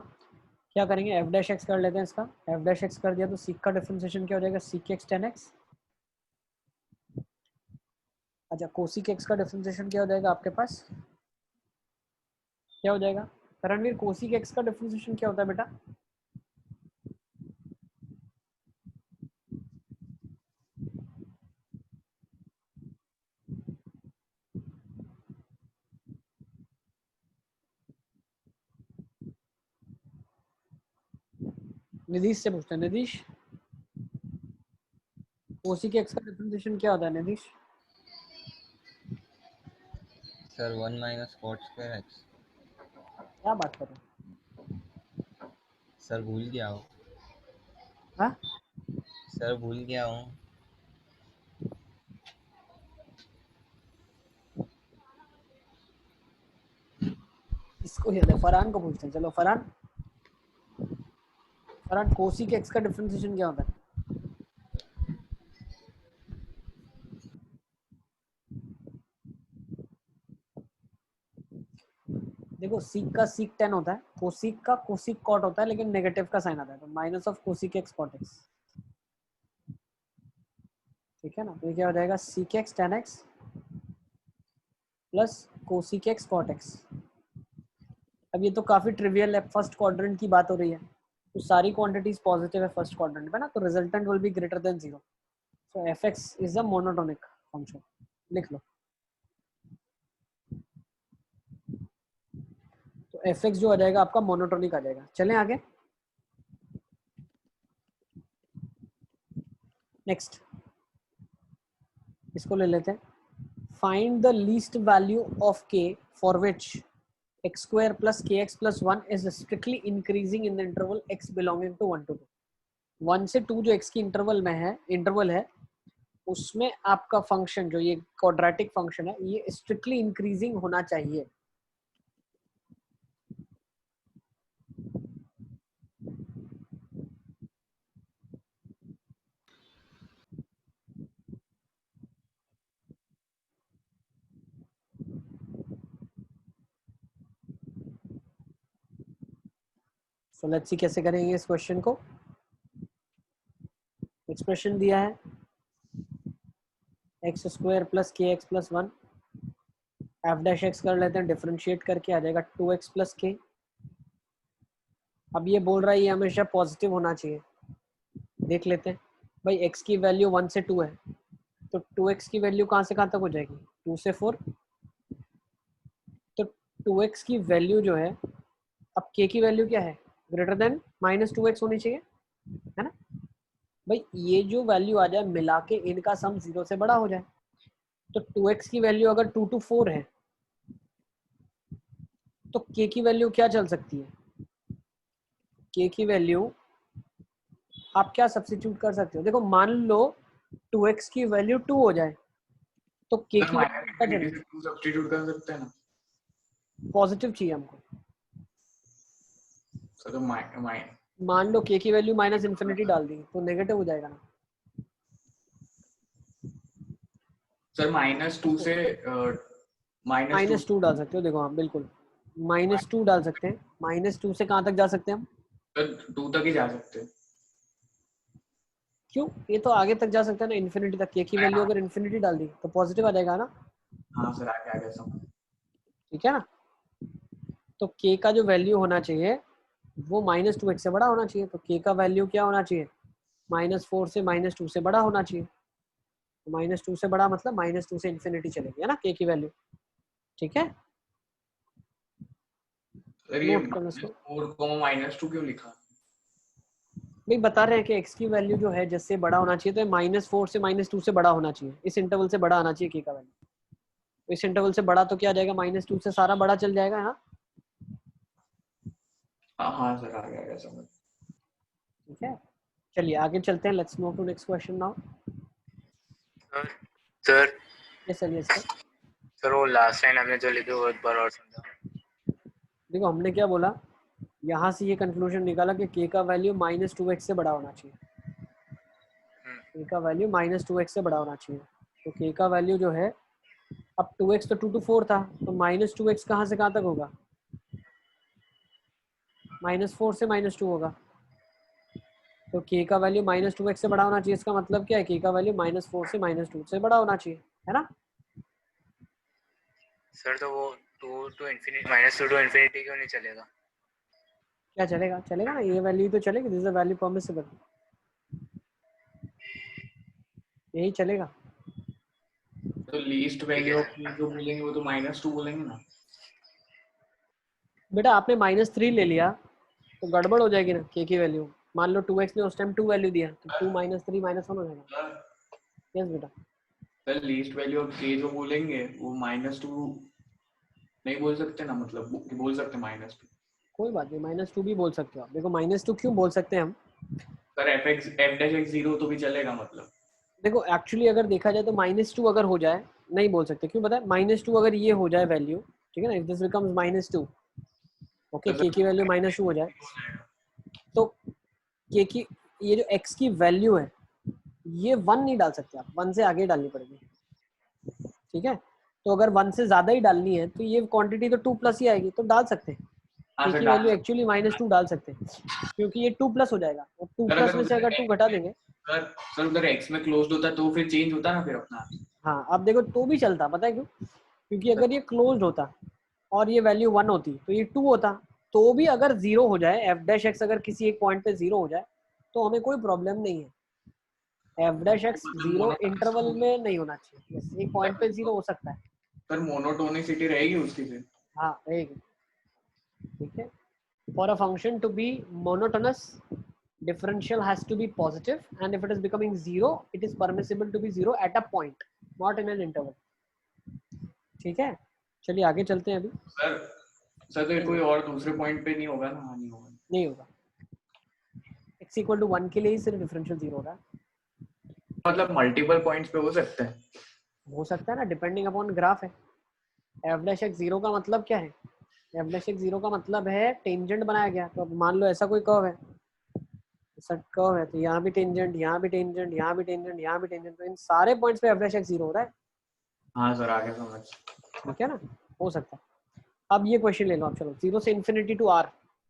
Speaker 1: क्या करेंगे, एफ डैश एक्स कर लेते हैं इसका। एफ डैश एक्स कर दिया तो सीक का डिफरेंशिएशन क्या हो जाएगा, सीक एक्स टेन एक्स। अच्छा, कोसिक एक्स का डिफरेंशिएशन क्या हो जाएगा आपके पास, क्या हो जाएगा करणवीर, कोसिक एक्स का डिफरेंशिएशन क्या होता है बेटा? निधीश से पूछते हैं, निधीश कोसिक एक्स का डिफरेंशिएशन क्या होता है Nidhish?
Speaker 5: Sir 1 minus cot square x.
Speaker 1: क्या बात कर रहे हो?
Speaker 5: सर भूल गया हूँ।
Speaker 1: हाँ,
Speaker 5: सर भूल गया हूँ।
Speaker 1: इसको याद है, फरहान को पूछते हैं। चलो फरहान, फरहान कोसिक एक्स का डिफरेंशिएशन क्या होता है? देखो, सीक का सीक टेन होता है, कोसिक का कोसिक कॉट होता है, लेकिन नेगेटिव का साइन आता है, तो minus of cosec x cot x. ठीक है ना, तो ये क्या हो जाएगा, sec x tan x plus cosec x cot x. अब ये तो काफी ट्रिवियल है, फर्स्ट क्वाड्रेंट की बात हो रही है, तो सारी क्वांटिटीज पॉजिटिव है फर्स्ट क्वाड्रेंट में ना, तो resultant will be greater than 0। So F x is a monotonic function, लिख लो। तो एफ एक्स जो आ जाएगा आपका मोनोटोनिक आ जाएगा। चलें आगे, नेक्स्ट इसको ले लेते हैं। Find the least value of K for which x square plus kx plus 1 is strictly increasing in the interval x belonging to 1 to 2। 1 से 2 जो x की इंटरवल है उसमें आपका फंक्शन जो ये क्वाड्रेटिक फंक्शन है ये स्ट्रिक्टली इंक्रीजिंग होना चाहिए। सो लेट्स सी कैसे करेंगे इस क्वेश्चन को। एक्सप्रेशन दिया है एक्स स्क्वायर प्लस के x plus 1, F dash x कर लेते हैं, डिफरेंशिएट करके आ जाएगा 2x प्लस के। अब ये बोल रहा है ये हमेशा पॉजिटिव होना चाहिए, देख लेते हैं भाई। x की वैल्यू 1 से 2 है, तो 2x की वैल्यू कहाँ से कहाँ तक हो जाएगी, 2 से 4। तो 2x की वैल्यू जो है, अब k की वैल्यू क्या है, ग्रेटर देन -2x होनी चाहिए, है ना भाई। ये जो वैल्यू आ जाए मिला के इनका सम 0 से बड़ा हो जाए, तो 2x की वैल्यू अगर 2 to 4 है तो k की वैल्यू क्या चल सकती है, k की वैल्यू आप क्या सब्स्टिट्यूट कर सकते हो। देखो मान लो 2x की वैल्यू 2 हो जाए, तो के
Speaker 3: सर
Speaker 1: की
Speaker 3: माइनस
Speaker 1: क्या
Speaker 3: इन्फिनिटी
Speaker 1: चलेगा?
Speaker 3: से 2 सब्स्टिट्यूट कर सकते हैं ना
Speaker 1: पॉजिटिव चाहिए हमको।
Speaker 3: सर। तो
Speaker 1: मान लो के की वैल्यू माइनस इन्फिनिटी डाल दी तो नेगेटिव हो जाएगा ना।
Speaker 3: सर -2 से
Speaker 1: -2 डाल सकते हो, देखो आप बिल्कुल -2 डाल सकते हैं। -2 से कहाँ तक जा सकते हैं हम?
Speaker 3: सर 2 तक ही जा सकते हैं।
Speaker 1: क्यों? ये तो आगे तक जा सकता है ना, इन्फिनिटी तक। के की वैल्यू अगर इन्फिनिटी डाल दी तो पॉजिटिव आ जाएगा ना।
Speaker 3: हाँ सर आगे आगे समझ।
Speaker 1: ठीक है ना। तो के का जो वैल्यू होना चाहिए वो -2x से बड़ा होना चाहिए। तो के का वैल्यू क्या होना चाहिए? -4 से -2 से बड़ा होना चाहिए। -2 से बड़ा मतलब -2 से इन्फिनिटी चलेगी, है ना के की वैल्यू। ठीक है,
Speaker 3: सर ये
Speaker 1: नोट करना इसको।
Speaker 3: 4, -2 क्यों लिखा?
Speaker 1: भाई बता रहे हैं कि x की वैल्यू जो है जिससे बड़ा होना चाहिए तो -4 से -2 से बड़ा होना चाहिए। इस इंटरवल से बड़ा आना चाहिए के का वैल्यू। इस इंटरवल से बड़ा तो क्या आ जाएगा? -2 से सारा बड़ा चल जाएगा, है ना।
Speaker 3: हाँ सर आगे आगे समझ।
Speaker 1: ठीक है, चलिए आगे चलते हैं। Let's move to next question now.
Speaker 6: Sir
Speaker 1: yes sir, yes sir.
Speaker 6: Sir वो लास्ट लाइन हमने जो लिखी वो एक बार और समझा।
Speaker 1: देखो हमने क्या बोला, यहाँ से ये कंक्लूजन निकाला कि के का वैल्यू -2x से बड़ा होना चाहिए। के का वैल्यू -2x से बड़ा होना चाहिए। तो के का वैल्यू जो है, अब 2x तो 2 to 4 था, तो -2x कहाँ से कहाँ तक होगा? -4 से -2 होगा। तो के का वैल्यू -2x से बड़ा होना चाहिए। इसका मतलब क्या है? के का वैल्यू -4 से -2 से बड़ा होना चाहिए, है ना।
Speaker 6: सर तो वो -2 to infinity क्यों नहीं चलेगा?
Speaker 1: क्या चलेगा? चलेगा ना, ये वैल्यू तो चलेगी। This is a value permissible, यही चलेगा।
Speaker 3: तो लीस्ट वैल्यू ऑफ की जो बोलेंगे वो तो -2 बोलेंगे ना।
Speaker 1: बेटा आपने -3 ले लिया तो गड़बड़ हो जाएगी ना के की वैल्यू। मान लो 2x ने उस टाइम 2 वैल्यू दिया तो 2 -3 -1 हो जाएगा। यस बेटा।
Speaker 3: सर लीस्ट वैल्यू ऑफ के जो बोलेंगे वो -2 नहीं बोल सकते ना, मतलब बोल सकते -2।
Speaker 1: कोई बात नहीं, -2 भी बोल सकते हो आप। देखो -2 क्यों बोल सकते हैं हम?
Speaker 3: सर f'(x) 0 तो भी चलेगा मतलब।
Speaker 1: देखो एक्चुअली अगर देखा जाए तो -2 अगर हो जाए नहीं बोल सकते। क्यों पता है? -2 अगर ये हो जाए वैल्यू, ठीक है ना, इफ दिस बिकम्स -2, ओके, के की वैल्यू -2 हो जाए तो के की ये जो x की वैल्यू है ये 1 नहीं डाल सकते आप, 1 से आगे डालनी पड़ेगी। ठीक है, तो अगर 1 से ज्यादा ही डालनी है तो ये क्वांटिटी तो 2+ ही आएगी, तो डाल सकते हैं।
Speaker 3: हाँ
Speaker 1: के
Speaker 3: सर
Speaker 1: की
Speaker 3: डाल
Speaker 1: वैल्यू एक्चुअली -2 डाल सकते हैं क्योंकि ये 2+ हो जाएगा और 2+ में से अगर 2 घटा देंगे।
Speaker 3: सर उधर x में क्लोज्ड होता तो फिर चेंज होता ना फिर अपना।
Speaker 1: हाँ अब देखो तो भी चलता, पता है क्यों? क्योंकि अगर ये क्लोज्ड होता और ये वैल्यू 1 होती तो ये 2 होता। तो भी अगर 0 हो जाए, f'(x) अगर किसी एक पॉइंट पे 0 हो जाए तो हमें कोई प्रॉब्लम नहीं है। f'(x) 0 इंटरवल में नहीं होना चाहिए। बस एक पॉइंट पे 0 हो सकता है।
Speaker 3: सर मोनोटोनिसिटी रहेगी उसकी फिर।
Speaker 1: हाँ रहेगी। ठीक है, for a function to be monotonous, differential has to be positive, and if it is becoming 0 it is permissible to be 0 at a point, not in an interval. ठीक है, चलिए आगे चलते हैं। अभी
Speaker 3: सर तो कोई और दूसरे पॉइंट पे नहीं होगा ना? हाँ नहीं होगा।
Speaker 1: नहीं होगा, x = 1 के लिए ही सिर्फ डिफरेंशियल 0 हो रहा है।
Speaker 3: मतलब मल्टीपल पॉइंट्स पे हो सकता है।
Speaker 1: हो सकता है ना, डिपेंडिंग अपॉन ग्राफ है। f'(x) 0 का मतलब क्या है? f'(x) 0 का मतलब है टेंजेंट बनाया गया। तो अब मान लो ऐसा कोई कर्व है, ऐसा कर्व है, तो यहाँ भी टेंजेंट, यहाँ भी टेंजेंट, यहाँ भी टेंजेंट, यहाँ भी टेंजेंट, तो इन सारे पॉइंट्स पे f'(x) 0 हो रहा है।
Speaker 3: हाँ सर आगे समझ।
Speaker 1: ठीक है ना, हो सकता है। अब ये क्वेश्चन ले लो आप, चलो 0 से इन्फिनिटी टू r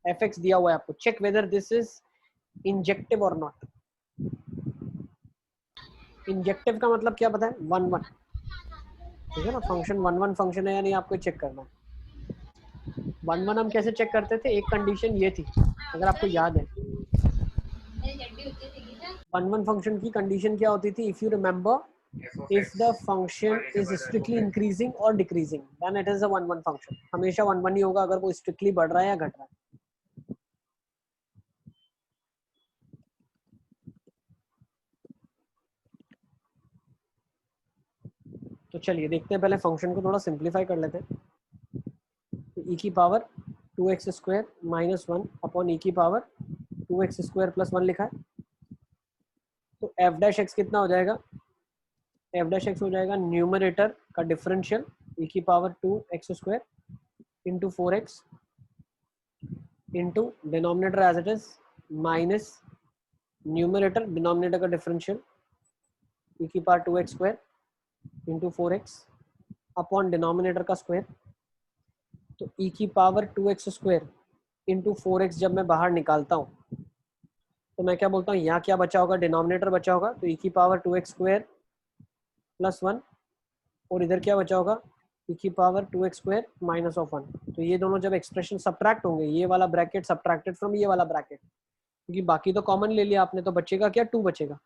Speaker 1: f(x) दिया हुआ है आपको, check whether this is injective और नॉट। इंजेक्टिव का मतलब क्या पता है? 1 1। ठीक है ना, फंक्शन 1 1 फंक्शन है या नहीं आपको चेक करना है। 1 1 हम कैसे चेक करते थे? एक कंडीशन ये थी, अगर आपको याद है 1 1 फंक्शन की कंडीशन क्या होती थी? If you remember, if the function is strictly increasing or decreasing then it is a 1 1 function. हमेशा 1 1 ही होगा अगर वो strictly बढ़ रहा है या घट रहा है। तो चलिए देखते हैं, पहले फंक्शन को थोड़ा सिंप्लीफाई कर लेते हैं। तो e की पावर 2x² - 1 अपॉन e की पावर 2x² + 1 लिखा है। तो f'(x) कितना हो जाएगा? एफ डैश एक्स हो जाएगा न्यूमरेटर का डिफरेंशियल e की power 2x square into 4x into denominator as it is minus numerator denominator का डिफरेंशियल e की power 2x square into 4x upon denominator का स्क्वायर। तो e की power 2x square into 4x जब मैं बाहर निकालता हूँ तो मैं क्या बोलता हूँ, यहाँ क्या बचा होगा, डिनोमिनेटर बचा होगा, तो e की पावर 2x स्क्वायर प्लस 1 और इधर क्या बचा होगा, e की power 2x square minus of 1। तो ये दोनों जब एक्सप्रेशन सब्ट्रैक्ट होंगे, ये वाला ब्रैकेट सब्ट्रैक्टेड फ्रॉम ये वाला ब्रैकेट, क्योंकि बाकी तो कॉमन ले लिया आपने, तो बचेगा क्या, 2 बचेगा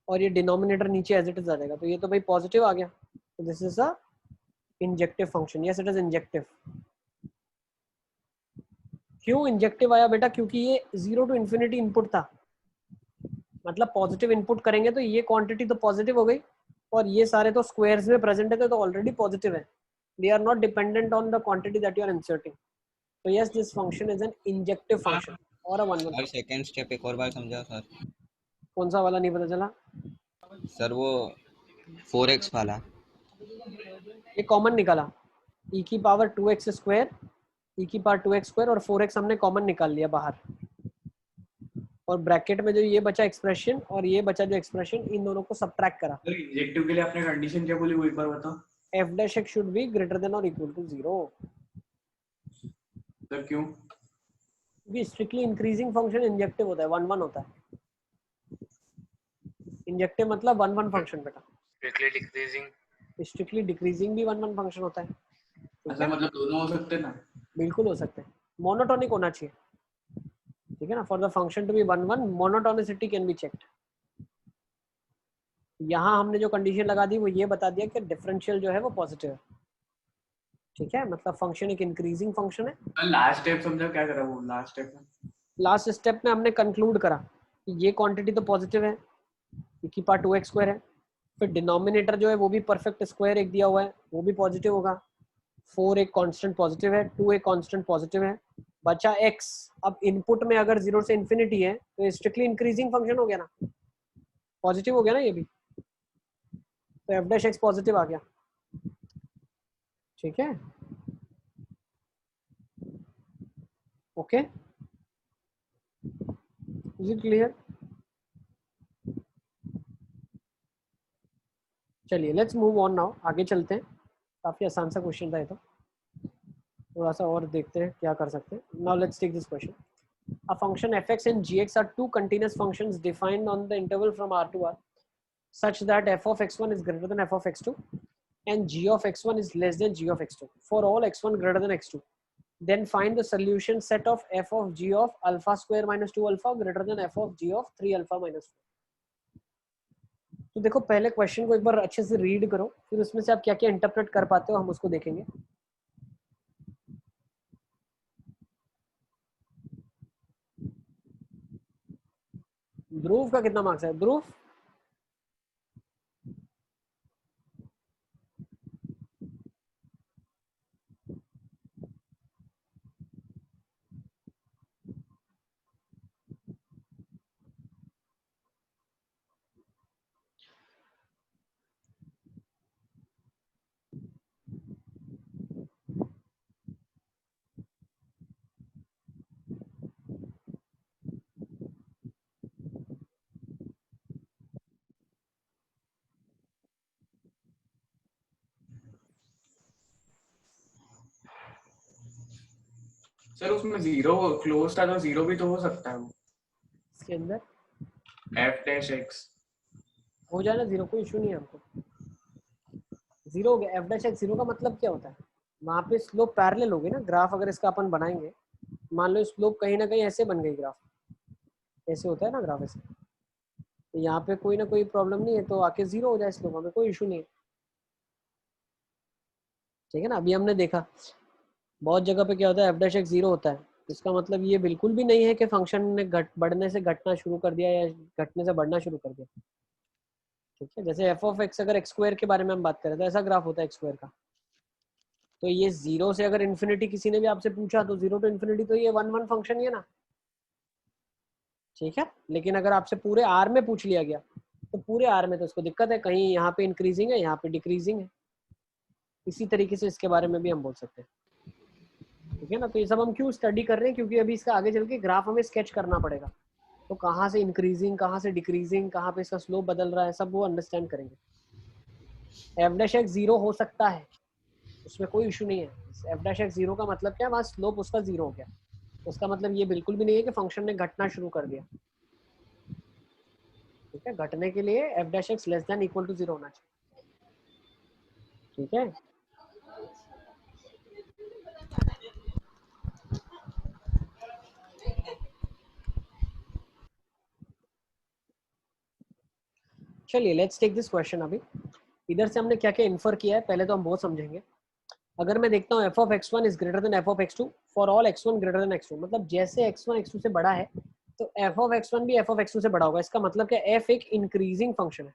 Speaker 1: और ये डिनोमिनेटर नीचे एज इट इज आ जाएगा। तो ये तो भाई पॉजिटिव आ गया। तो this is a injective function. Yes it is injective. क्यों इंजेक्टिव आया बेटा, क्योंकि ये 0 टू इन्फिनिटी इनपुट था, मतलब पॉजिटिव इनपुट करेंगे तो ये क्वांटिटी तो पॉजिटिव हो गई और ये सारे तो स्क्वायर्स में प्रेजेंट है तो ऑलरेडी पॉजिटिव है। They are not dependent on the quantity that you are inserting. तो yes this function is an injective function और अ 1-1।
Speaker 5: सर सेकंड स्टेप एक और बार समझाओ सर।
Speaker 1: कौन सा वाला नहीं पता चला
Speaker 5: सर? वो 4x वाला।
Speaker 1: ये कॉमन निकाला, e की पावर 2x स्क्वायर, e की पावर 2x स्क्वायर और 4x हमने कॉमन निकाल लिया बाहर, और ब्रैकेट में जो ये बचा एक्सप्रेशन और ये बचा जो एक्सप्रेशन, इन दोनों को सब्ट्रैक्ट करा।
Speaker 3: सर इंजेक्टिव के लिए आपने कंडीशन क्या बोली वो एक बार बताओ।
Speaker 1: f dash x should be greater than और इक्वल टू 0।
Speaker 3: सर क्यों?
Speaker 1: क्योंकि स्ट्रिक्टली इंक्रीजिंग फंक्शन इंजेक्टिव होता है, 1-1 होता है। इंजेक्टिव मतलब 1-1 फंक्शन बेटा। स्ट्रिक्टली डिक्रीजिंग भी 1-1 फंक्शन होता है।
Speaker 3: ऐसा मतलब दोनों हो सकते हैं ना?
Speaker 1: बिल्कुल हो सकते हैं, मोनोटोनिक होना चाहिए, ठीक है ना। For the function to be 1-1 monotonicity can be checked. यहाँ हमने जो कंडीशन लगा दी वो ये बता दिया कि डिफरेंशियल जो है वो पॉजिटिव है, ठीक है, मतलब फंक्शन एक इंक्रीजिंग फंक्शन है।
Speaker 3: लास्ट स्टेप समझा क्या करा वो लास्ट स्टेप में?
Speaker 1: लास्ट स्टेप में हमने कंक्लूड करा कि ये क्वांटिटी तो पॉजिटिव है, e की पावर 2x स्क्वायर है, फिर डिनोमिनेटर जो है वो भी परफेक्ट स्क्वायर एक दिया हुआ है, वो भी पॉजिटिव होगा, 4 एक कांस्टेंट पॉजिटिव है, 2 एक कांस्टेंट पॉजिटिव है, बचा x। अब इनपुट में अगर 0 से इंफिनिटी है तो ये स्ट्रिक्टली इंक्रीजिंग फंक्शन हो गया ना, पॉजिटिव हो गया ना ये भी, तो f डैश x पॉजिटिव आ गया, ठीक है, ओके, इज इट क्लियर? चलिए लेट्स मूव ऑन नाउ, आगे चलते हैं। काफी आसान सा क्वेश्चन था ये तो, थोड़ा सा और देखते हैं क्या कर सकते हैं। Now let's take this question. A function fx and gx are two continuous functions defined on the interval from r to r such that f of x1 is greater than f of x2 and g of x1 is less than g of x2 for all x1 greater than x2. Then find the solution set of f of g of alpha square minus 2 alpha greater than f of g of 3 alpha minus 4. तो देखो पहले question को एक बार अच्छे से read करो, फिर उसमें से आप क्या क्या इंटरप्रेट कर पाते हो हम उसको देखेंगे। ध्रुव का कितना मार्क्स है? ध्रुव
Speaker 3: सर उसमें 0 क्लोज था तो 0 भी तो हो सकता है वो।
Speaker 1: इसके अंदर
Speaker 3: f डैश x
Speaker 1: हो जाए ना 0, कोई इशू नहीं है हमको। 0 हो गया, f डैश x 0 का मतलब क्या होता है, वहाँ पे स्लोप पैरेलल होगी ना। ग्राफ अगर इसका अपन बनाएंगे, मान लो स्लोप कहीं ना कहीं ऐसे बन गई, ग्राफ ऐसे होता है ना ग्राफ ऐसे, तो यहाँ पे कोई ना कोई प्रॉब्लम नहीं है, तो आके 0 हो जाए स्लोप, हमें कोई इशू नहीं है, ठीक है ना। अभी हमने देखा बहुत जगह पे क्या होता है, f डैश x 0 होता है, इसका मतलब ये बिल्कुल भी नहीं है कि फंक्शन ने बढ़ने से घटना शुरू कर दिया या घटने से बढ़ना शुरू कर दिया, ठीक है। जैसे f ऑफ x अगर x स्क्वायर के बारे में हम बात करें तो ऐसा ग्राफ होता है x स्क्वायर का। तो ये 0 से अगर इन्फिनिटी किसी ने भी आपसे पूछा तो 0 टू इन्फिनिटी तो ये 1-1 फंक्शन ही है ना, ठीक है। लेकिन अगर आपसे पूरे r में पूछ लिया गया तो पूरे आर में तो इसको दिक्कत है, कहीं यहाँ पे इंक्रीजिंग है, यहाँ पे डिक्रीजिंग है। इसी तरीके से इसके बारे में भी हम बोल सकते हैं, ठीक है ना। तो ये सब हम क्यों स्टडी कर रहे हैं, क्योंकि अभी इसका आगे चल के ग्राफ हमें स्केच करना पड़ेगा। तो कहाँ से इंक्रीजिंग, कहाँ से डिक्रीजिंग, कहाँ पे इसका स्लोप बदल रहा है, सब वो अंडरस्टैंड करेंगे। एफ डैश एक्स 0 हो सकता है, उसमें कोई इशू नहीं है। एफ डैश एक्स 0 का मतलब क्या है, वहाँ स्लोप उसका 0 हो गया। उसका मतलब ये बिल्कुल भी नहीं है कि फंक्शन ने घटना शुरू कर दिया, ठीक है। घटने के लिए f dash x less than equal to 0 होना चाहिए, ठीक है। चलिए लेट्स टेक दिस क्वेश्चन। अभी इधर से हमने क्या क्या इन्फर किया है पहले तो हम बहुत समझेंगे। अगर मैं देखता हूँ F of x1 is greater then F of x2 for all x1 greater than x2, मतलब जैसे x1 x2 से बड़ा है तो एफ ऑफ x1 भी एफ ऑफ x2 से बड़ा होगा। इसका मतलब क्या, f एक इंक्रीजिंग फंक्शन है।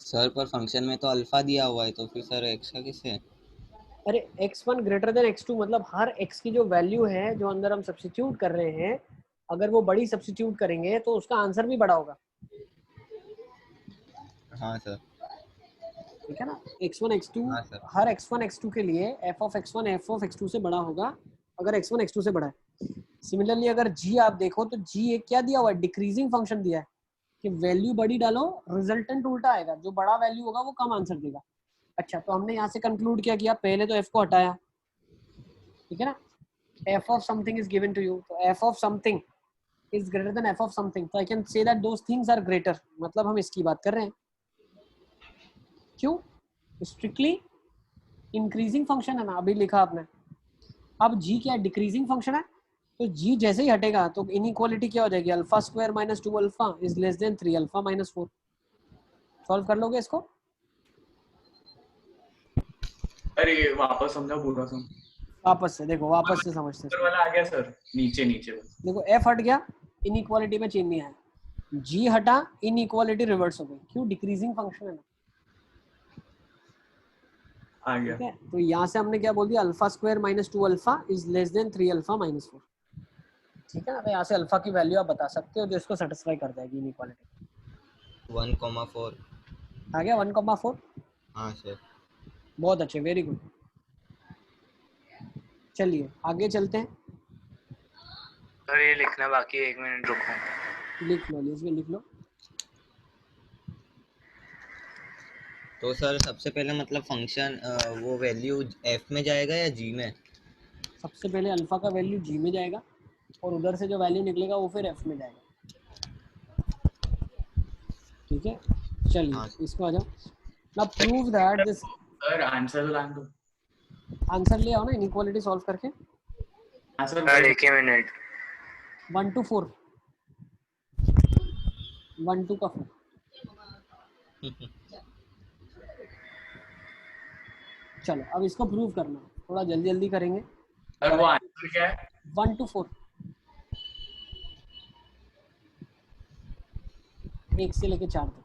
Speaker 5: सर पर फंक्शन में तो अल्फा दिया हुआ है, तो फिर सर एक्स का किससे है?
Speaker 1: अरे x1 ग्रेटर देन x2 मतलब हर x की जो वैल्यू है जो अंदर हम सब्स्टिट्यूट कर रहे हैं, अगर वो बड़ी सब्स्टिट्यूट करेंगे तो उसका आंसर भी बड़ा होगा,
Speaker 5: हाँ सर।
Speaker 1: ठीक है ना। x1 x2
Speaker 5: हाँ सर।
Speaker 1: हर x1 x2 के लिए f of x1 f of x2 से बड़ा होगा अगर x1 x2 से बड़ा है। सिमिलरली अगर g आप देखो तो g एक क्या दिया हुआ है, डिक्रीजिंग फंक्शन दिया है कि वैल्यू बड़ी डालो रिजल्टेंट उल्टा आएगा, जो बड़ा वैल्यू होगा वो कम आंसर देगा। अच्छा तो हमने यहाँ से कंक्लूड क्या किया, पहले तो f को हटाया, ठीक है ना। f of something is given to you, तो f of something is greater than f of something, तो I can say that those things are greater, मतलब हम इसकी बात कर रहे हैं। क्यों, स्ट्रिक्टली इंक्रीजिंग फंक्शन है ना, अभी लिखा आपने। अब g क्या है, डिक्रीजिंग फंक्शन है, तो g जैसे ही हटेगा तो इनइक्वालिटी क्या हो जाएगी, alpha square minus 2 alpha is less than 3 alpha minus 4। Solve कर लोगे इसको?
Speaker 3: अरे वापस समझा पूरा सुन।
Speaker 1: वापस से देखो, वापस से समझते
Speaker 3: ऊपर
Speaker 1: हैं।
Speaker 3: वाला आ गया सर, नीचे नीचे बस।
Speaker 1: देखो f हट गया, इनइक्वालिटी में चेंज नहीं आया, g हटा, इनइक्वालिटी रिवर्स हो गई। क्यों, डिक्रीजिंग फंक्शन है ना,
Speaker 3: आ गया।
Speaker 1: ठीक है। तो यहाँ से हमने क्या बोल दिया, alpha square minus 2 alpha is less than 3 alpha minus 4, ठीक है ना। तो यहाँ से अल्फा की वैल्यू आप बता सकते हो जो इसको सेटिस्फाई कर जाएगी इनइक्वालिटी।
Speaker 5: 1,4।
Speaker 1: आ गया 1,4।
Speaker 5: हाँ सर।
Speaker 1: बहुत अच्छे, वेरी गुड। चलिए आगे चलते हैं।
Speaker 6: सर ये लिखना बाकी है, 1 मिनट रुको।
Speaker 1: लिख लो, इसमें लिख लो।
Speaker 5: तो सर सबसे पहले मतलब फंक्शन वो वैल्यू एफ में जाएगा या जी में?
Speaker 1: सबसे पहले अल्फा का वैल्यू g में जाएगा और उधर से जो वैल्यू निकलेगा वो फिर f में जाएगा, ठीक है। चलिए
Speaker 5: हाँ।
Speaker 1: इसको आ जाओ ना, prove that this.
Speaker 3: Sir answer line दो।
Speaker 1: आंसर ले आओ ना इनइक्वालिटी सॉल्व करके।
Speaker 3: Answer
Speaker 6: sir 1 minute.
Speaker 1: 1 to 4, 1 2 का 4। चलो अब इसको प्रूव करना, थोड़ा जल्दी जल्दी करेंगे।
Speaker 3: सर वो आंसर क्या है?
Speaker 1: 1 to 4, 1 से लेके 4 तक।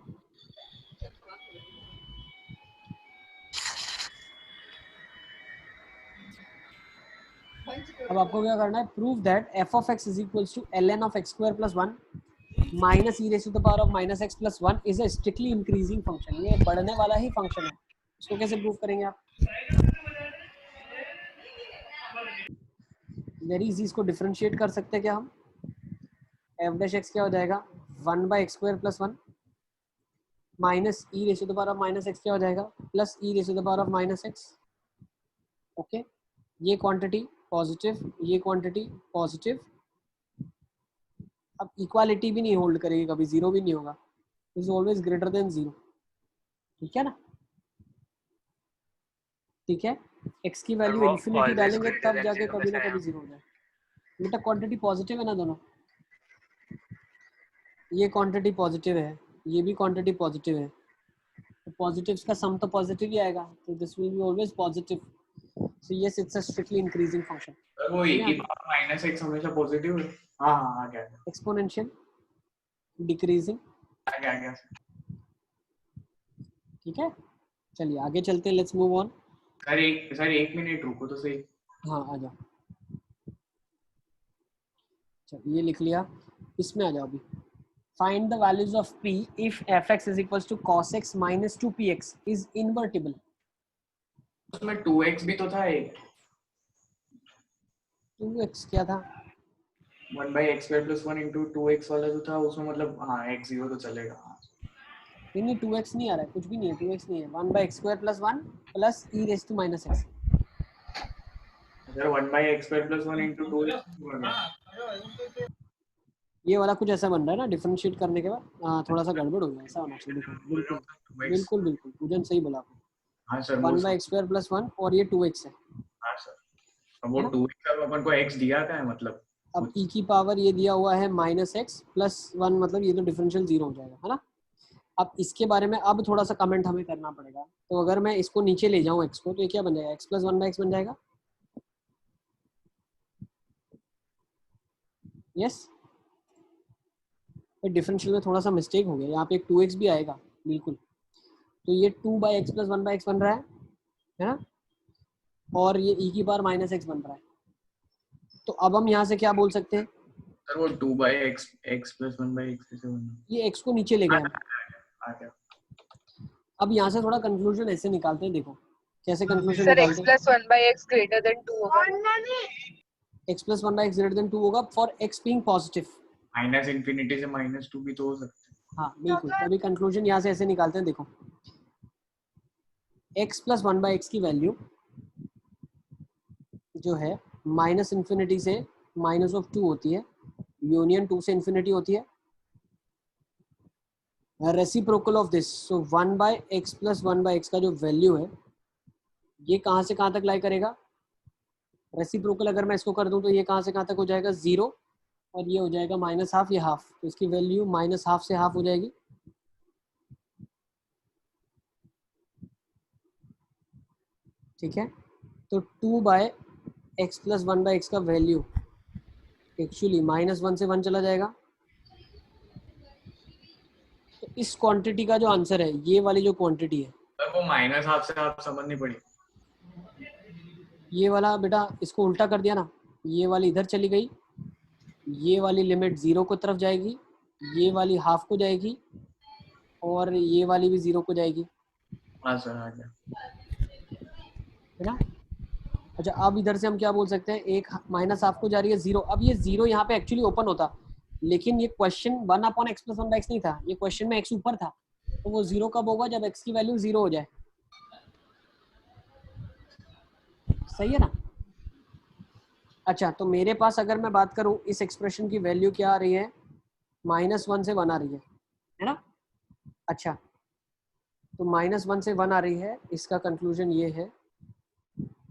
Speaker 1: अब आपको क्या करना है, prove that f of x is equals to ln of x square plus 1 minus e raised to the power of minus x plus 1 is a strictly increasing function। ये बढ़ने वाला ही फंक्शन है। इसको कैसे प्रूव करेंगे आप? वेरी इजी, इसको differentiate कर सकते हैं क्या हम? f डैश x क्या हो जाएगा, 1 by x square plus 1 minus e ratio two the power of minus x क्या हो जाएगा, plus e ratio two the power of minus x। Okay, ये क्वांटिटी पॉजिटिव, ये क्वांटिटी पॉजिटिव। अब इक्वालिटी भी नहीं होल्ड करेगी कभी, जीरो भी नहीं होगा, is always greater than zero, ठीक है ना। ठीक है, x की वैल्यू
Speaker 6: वो
Speaker 1: इन्फिनिटी
Speaker 6: always
Speaker 1: डालेंगे
Speaker 6: greater
Speaker 1: तब
Speaker 6: than
Speaker 1: जाके
Speaker 6: zero
Speaker 1: कभी ना
Speaker 6: कैसे
Speaker 1: कभी
Speaker 6: आया?
Speaker 1: जीरो हो जाए। बेटा क्वांटिटी पॉजिटिव है ना दोनों, ये क्वांटिटी पॉजिटिव है, ये भी क्वांटिटी पॉजिटिव है, तो पॉजिटिव्स का सम तो पॉजिटिव ही आएगा, तो this will be always positive. So yes, it's a strictly increasing function.
Speaker 3: Sir वो एक ही बात माइनस एक्स हमेशा पॉजिटिव है। हाँ हाँ आ गया
Speaker 1: एक्सपोनेंशियल डिक्रीजिंग,
Speaker 3: आ गया।
Speaker 1: ठीक है। चलिए आगे चलते हैं, लेट्स मूव ऑन।
Speaker 3: सर एक मिनट रुको तो सही।
Speaker 1: हाँ आ जाओ, चलिए ये लिख लिया, इसमें आ जाओ अभी। find the values of p if fx is equals to cos x minus 2px is invertible.
Speaker 3: उसमें 2x भी तो था एक
Speaker 1: 2x क्या था?
Speaker 3: 1/x² + 1 into 2x वाला जो था उसमें मतलब हाँ x 0 तो चलेगा.
Speaker 1: नहीं 2x नहीं आ रहा है, कुछ भी नहीं है, 2x नहीं है. 1/x² + 1 plus e raised to minus x.
Speaker 3: अगर 1/x² + 1 into 2x
Speaker 1: ये वाला कुछ ऐसा बन रहा है ना डिफरेंशिएट करने के बाद थोड़ा सा गड़बड़ हो गया, ऐसा होना चाहिए. बिल्कुल बिल्कुल बिल्कुल पूजन सही बोला आपने.
Speaker 3: हाँ सर
Speaker 1: 1/x² + 1 और ये 2x है.
Speaker 3: हाँ सर. अब वो 2x अब अपन को x दिया था मतलब.
Speaker 1: अब e की पावर ये दिया हुआ है -x + 1 मतलब ये तो डिफरेंशियल 0 हो जाएगा, है ना. अब इसके बारे में अब थोड़ा सा कमेंट हमें करना पड़ेगा. तो अगर मैं इसको नीचे ले जाऊं x को तो ये क्या बन जाएगा? x + 1/x बन जाएगा. यस डिफरेंशियल में थोड़ा सा मिस्टेक हो गया, यहाँ पे एक 2x भी आएगा बिल्कुल. तो ये 2/x + 1/x बन रहा है ना. और ये e की पावर -x बन रहा है. तो अब हम यहाँ से क्या बोल सकते हैं?
Speaker 3: सर वो 2/x + 1/x कैसे बना?
Speaker 1: ये x को नीचे ले गए.
Speaker 3: आ गया.
Speaker 1: अब यहाँ से थोड़ा कंक्लूजन ऐसे निकालते हैं. देखो कैसे कंक्लूजन
Speaker 2: सर x
Speaker 1: निकालते हैं.
Speaker 2: + 1/x greater than 2 होगा.
Speaker 1: x + 1/x greater than 2 होगा फॉर x being पॉजिटिव.
Speaker 3: -∞ से -2 भी तो हो सकता है.
Speaker 1: हाँ बिल्कुल. अभी कंक्लूजन यहाँ से ऐसे निकालते हैं. देखो x + 1/x की वैल्यू जो है -∞ से -2 होती है, यूनियन 2 से इन्फिनिटी होती है. Reciprocal of this, so 1/x + 1/x का जो वैल्यू है ये कहाँ से कहाँ तक लाई करेगा? रेसिप्रोकल अगर मैं इसको कर दूं तो ये कहाँ से कहाँ तक हो जाएगा? 0 और ये हो जाएगा -½ ये हाफ. तो इसकी वैल्यू -½ से हाफ हो जाएगी. ठीक है. तो 2/x + 1/x का वैल्यू एक्चुअली -1 से 1 चला जाएगा. तो इस क्वांटिटी का जो आंसर है ये वाली जो क्वांटिटी है,
Speaker 3: सर वो -½ से आप समझनी पड़ी.
Speaker 1: ये वाला बेटा इसको उल्टा कर दिया ना, ये वाली इधर चली गई, ये वाली लिमिट 0 को तरफ जाएगी, ये वाली हाफ को जाएगी और ये वाली भी 0 को जाएगी.
Speaker 3: हाँ सर आ गया.
Speaker 1: है ना. अच्छा अब इधर से हम क्या बोल सकते हैं? एक -½ को जा रही है 0. अब ये 0 यहाँ पे एक्चुअली ओपन होता, लेकिन ये क्वेश्चन 1/x + 1/x नहीं था, ये क्वेश्चन में x ऊपर था. तो वो 0 कब होगा? जब x की वैल्यू 0 हो जाए. सही है ना. अच्छा तो मेरे पास अगर मैं बात करूं इस एक्सप्रेशन की वैल्यू क्या आ रही है? -1 से 1 आ रही है ना. अच्छा तो -1 से 1 आ रही है, इसका कंक्लूजन ये है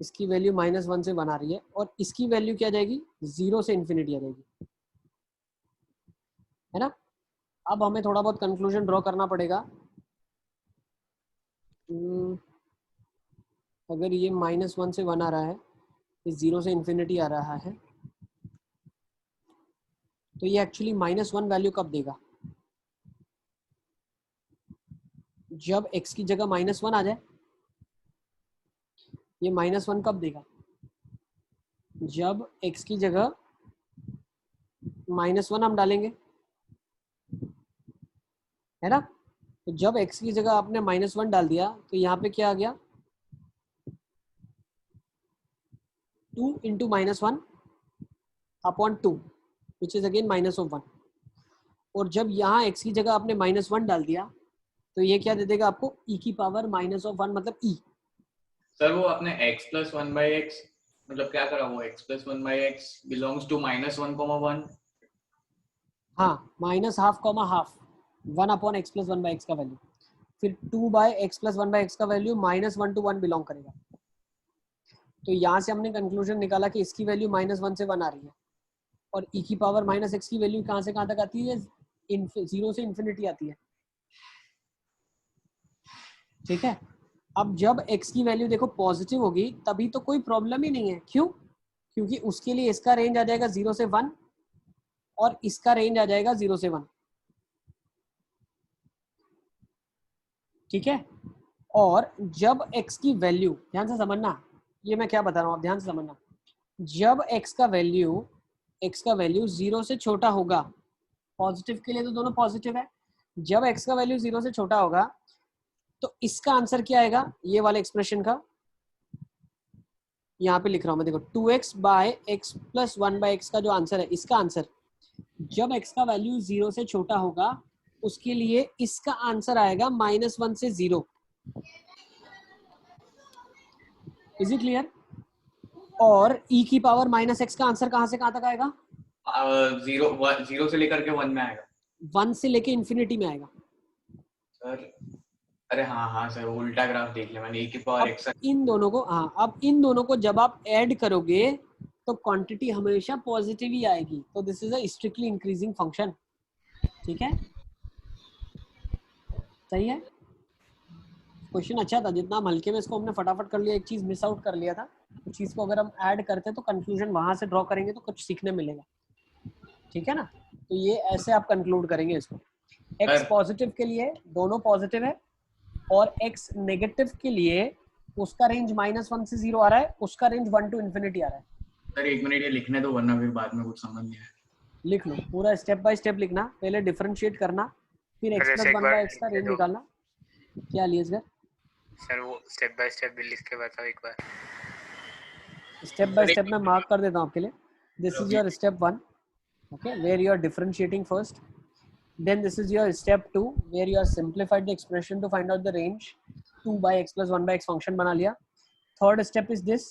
Speaker 1: इसकी वैल्यू -1 से 1 आ रही है और इसकी वैल्यू क्या जाएगी? 0 से इन्फिनिटी आ जाएगी, है ना. अब हमें थोड़ा बहुत कंक्लूजन ड्रॉ करना पड़ेगा. अगर ये -1 से 1 आ रहा है, ये 0 से इन्फिनिटी आ रहा है, तो ये एक्चुअली -1 वैल्यू कब देगा? जब x की जगह -1 आ जाए. ये -1 कब देगा? जब x की जगह -1 हम डालेंगे, है ना. तो जब x की जगह आपने -1 डाल दिया तो यहाँ पे क्या आ गया? 2 × -1/2 विच इज अगेन -1. और जब यहाँ x की जगह आपने -1 डाल दिया तो ये क्या दे देगा आपको? e की पावर -1 मतलब e.
Speaker 3: सर वो आपने x + 1/x मतलब क्या करा? वो x + 1/x belongs to -1, 1.
Speaker 1: हाँ -½ 1/x + 1/x का वैल्यू, फिर 2/x + 1/x का वैल्यू -1 to 1 बिलोंग करेगा. तो यहाँ से हमने कंक्लूजन निकाला कि इसकी वैल्यू -1 से 1 आ रही है और e की पावर -x की वैल्यू कहाँ से कहाँ तक आती है? 0 से इन्फिनिटी आती है. ठीक है. अब जब x की वैल्यू देखो पॉजिटिव होगी तभी तो कोई प्रॉब्लम ही नहीं है. क्यों? क्योंकि उसके लिए इसका रेंज आ जाएगा 0 से 1 और इसका रेंज आ जाएगा 0 से 1. ठीक है. और जब x की वैल्यू, ध्यान से समझना, ये मैं क्या बता रहा हूँ आप ध्यान से समझना, जब x का वैल्यू 0 से छोटा होगा पॉजिटिव के लिए तो दोनों पॉजिटिव है। जब x का वैल्यू 0 से छोटा होगा तो इसका आंसर क्या आएगा, ये वाले एक्सप्रेशन का, यहाँ पे लिख रहा हूँ मैं, देखो 2x by x plus 1 by x का जो आंसर है, इसका आंसर जब x का वैल्यू 0 से छोटा होगा उसके लिए इसका आंसर आएगा -1 से 0। Is it clear? और e की पावर -x का आंसर कहां से कहां तक आएगा?
Speaker 3: 0 से लेकर के 1 में आएगा।
Speaker 1: 1 से लेके इंफिनिटी में आएगा।
Speaker 3: सर अरे हाँ सर, उल्टा ग्राफ देख लिया मैंने, e की पावर x।
Speaker 1: इन दोनों को, हाँ, अब इन दोनों को जब आप ऐड करोगे तो क्वांटिटी हमेशा पॉजिटिव ही आएगी। तो this is a strictly increasing function. ठीक है, सही है। क्वेश्चन अच्छा था, जितना हम हल्के में इसको हमने फटाफट कर लिया, एक चीज मिस आउट कर लिया था। उस चीज को अगर हम ऐड करते हैं तो कंक्लूजन वहां से ड्रॉ करेंगे तो कुछ सीखने मिलेगा। ठीक है ना, तो ये ऐसे आप कंक्लूड करेंगे इसको। x पॉजिटिव के लिए दोनों पॉजिटिव है, और x नेगेटिव के लिए उसका रेंज -1 से 0 आ रहा है, उसका रेंज 1 टू इंफिनिटी आ रहा है।
Speaker 3: सर 1 मिनट ये लिखने दो, वरना फिर बाद में कुछ समझ नहीं आए।
Speaker 1: लिख लो, पूरा स्टेप बाय स्टेप लिखना, पहले डिफरेंशिएट करना, फिर x प्लस 1 बाय x का रेंज निकालना। क्या लिएगा
Speaker 6: सर? वो स्टेप बाय स्टेप भी लिख के बताओ एक बार।
Speaker 1: स्टेप बाय स्टेप मैं मार्क कर देता हूँ आपके लिए। This is your step 1, okay, where you are differentiating first. Then this is your step 2, where you are simplified the expression to find out the range 2 by x plus 1 by x function बना लिया। Third step is this,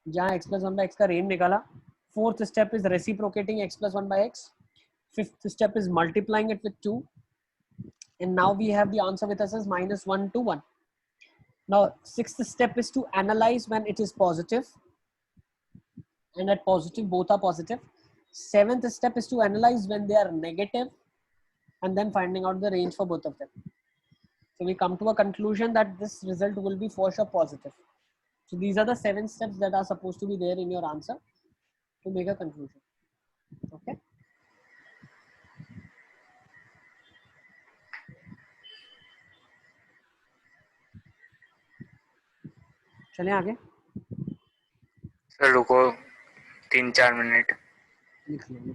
Speaker 1: जहाँ x plus 1 by x का range निकाला। Fourth step is reciprocating x plus 1 by x. Fifth step is multiplying it with 2, and now we have the answer with us as -1 to 1. Now sixth step is to analyze when it is positive, and at positive both are positive. Seventh step is to analyze when they are negative, and then finding out the range for both of them. So we come to a conclusion that this result will be for sure positive. So these are the 7 steps that are supposed to be there in your answer to make a conclusion. Okay. चलें आगे।
Speaker 6: Sir रुको 3-4 minute.
Speaker 1: लिख लो।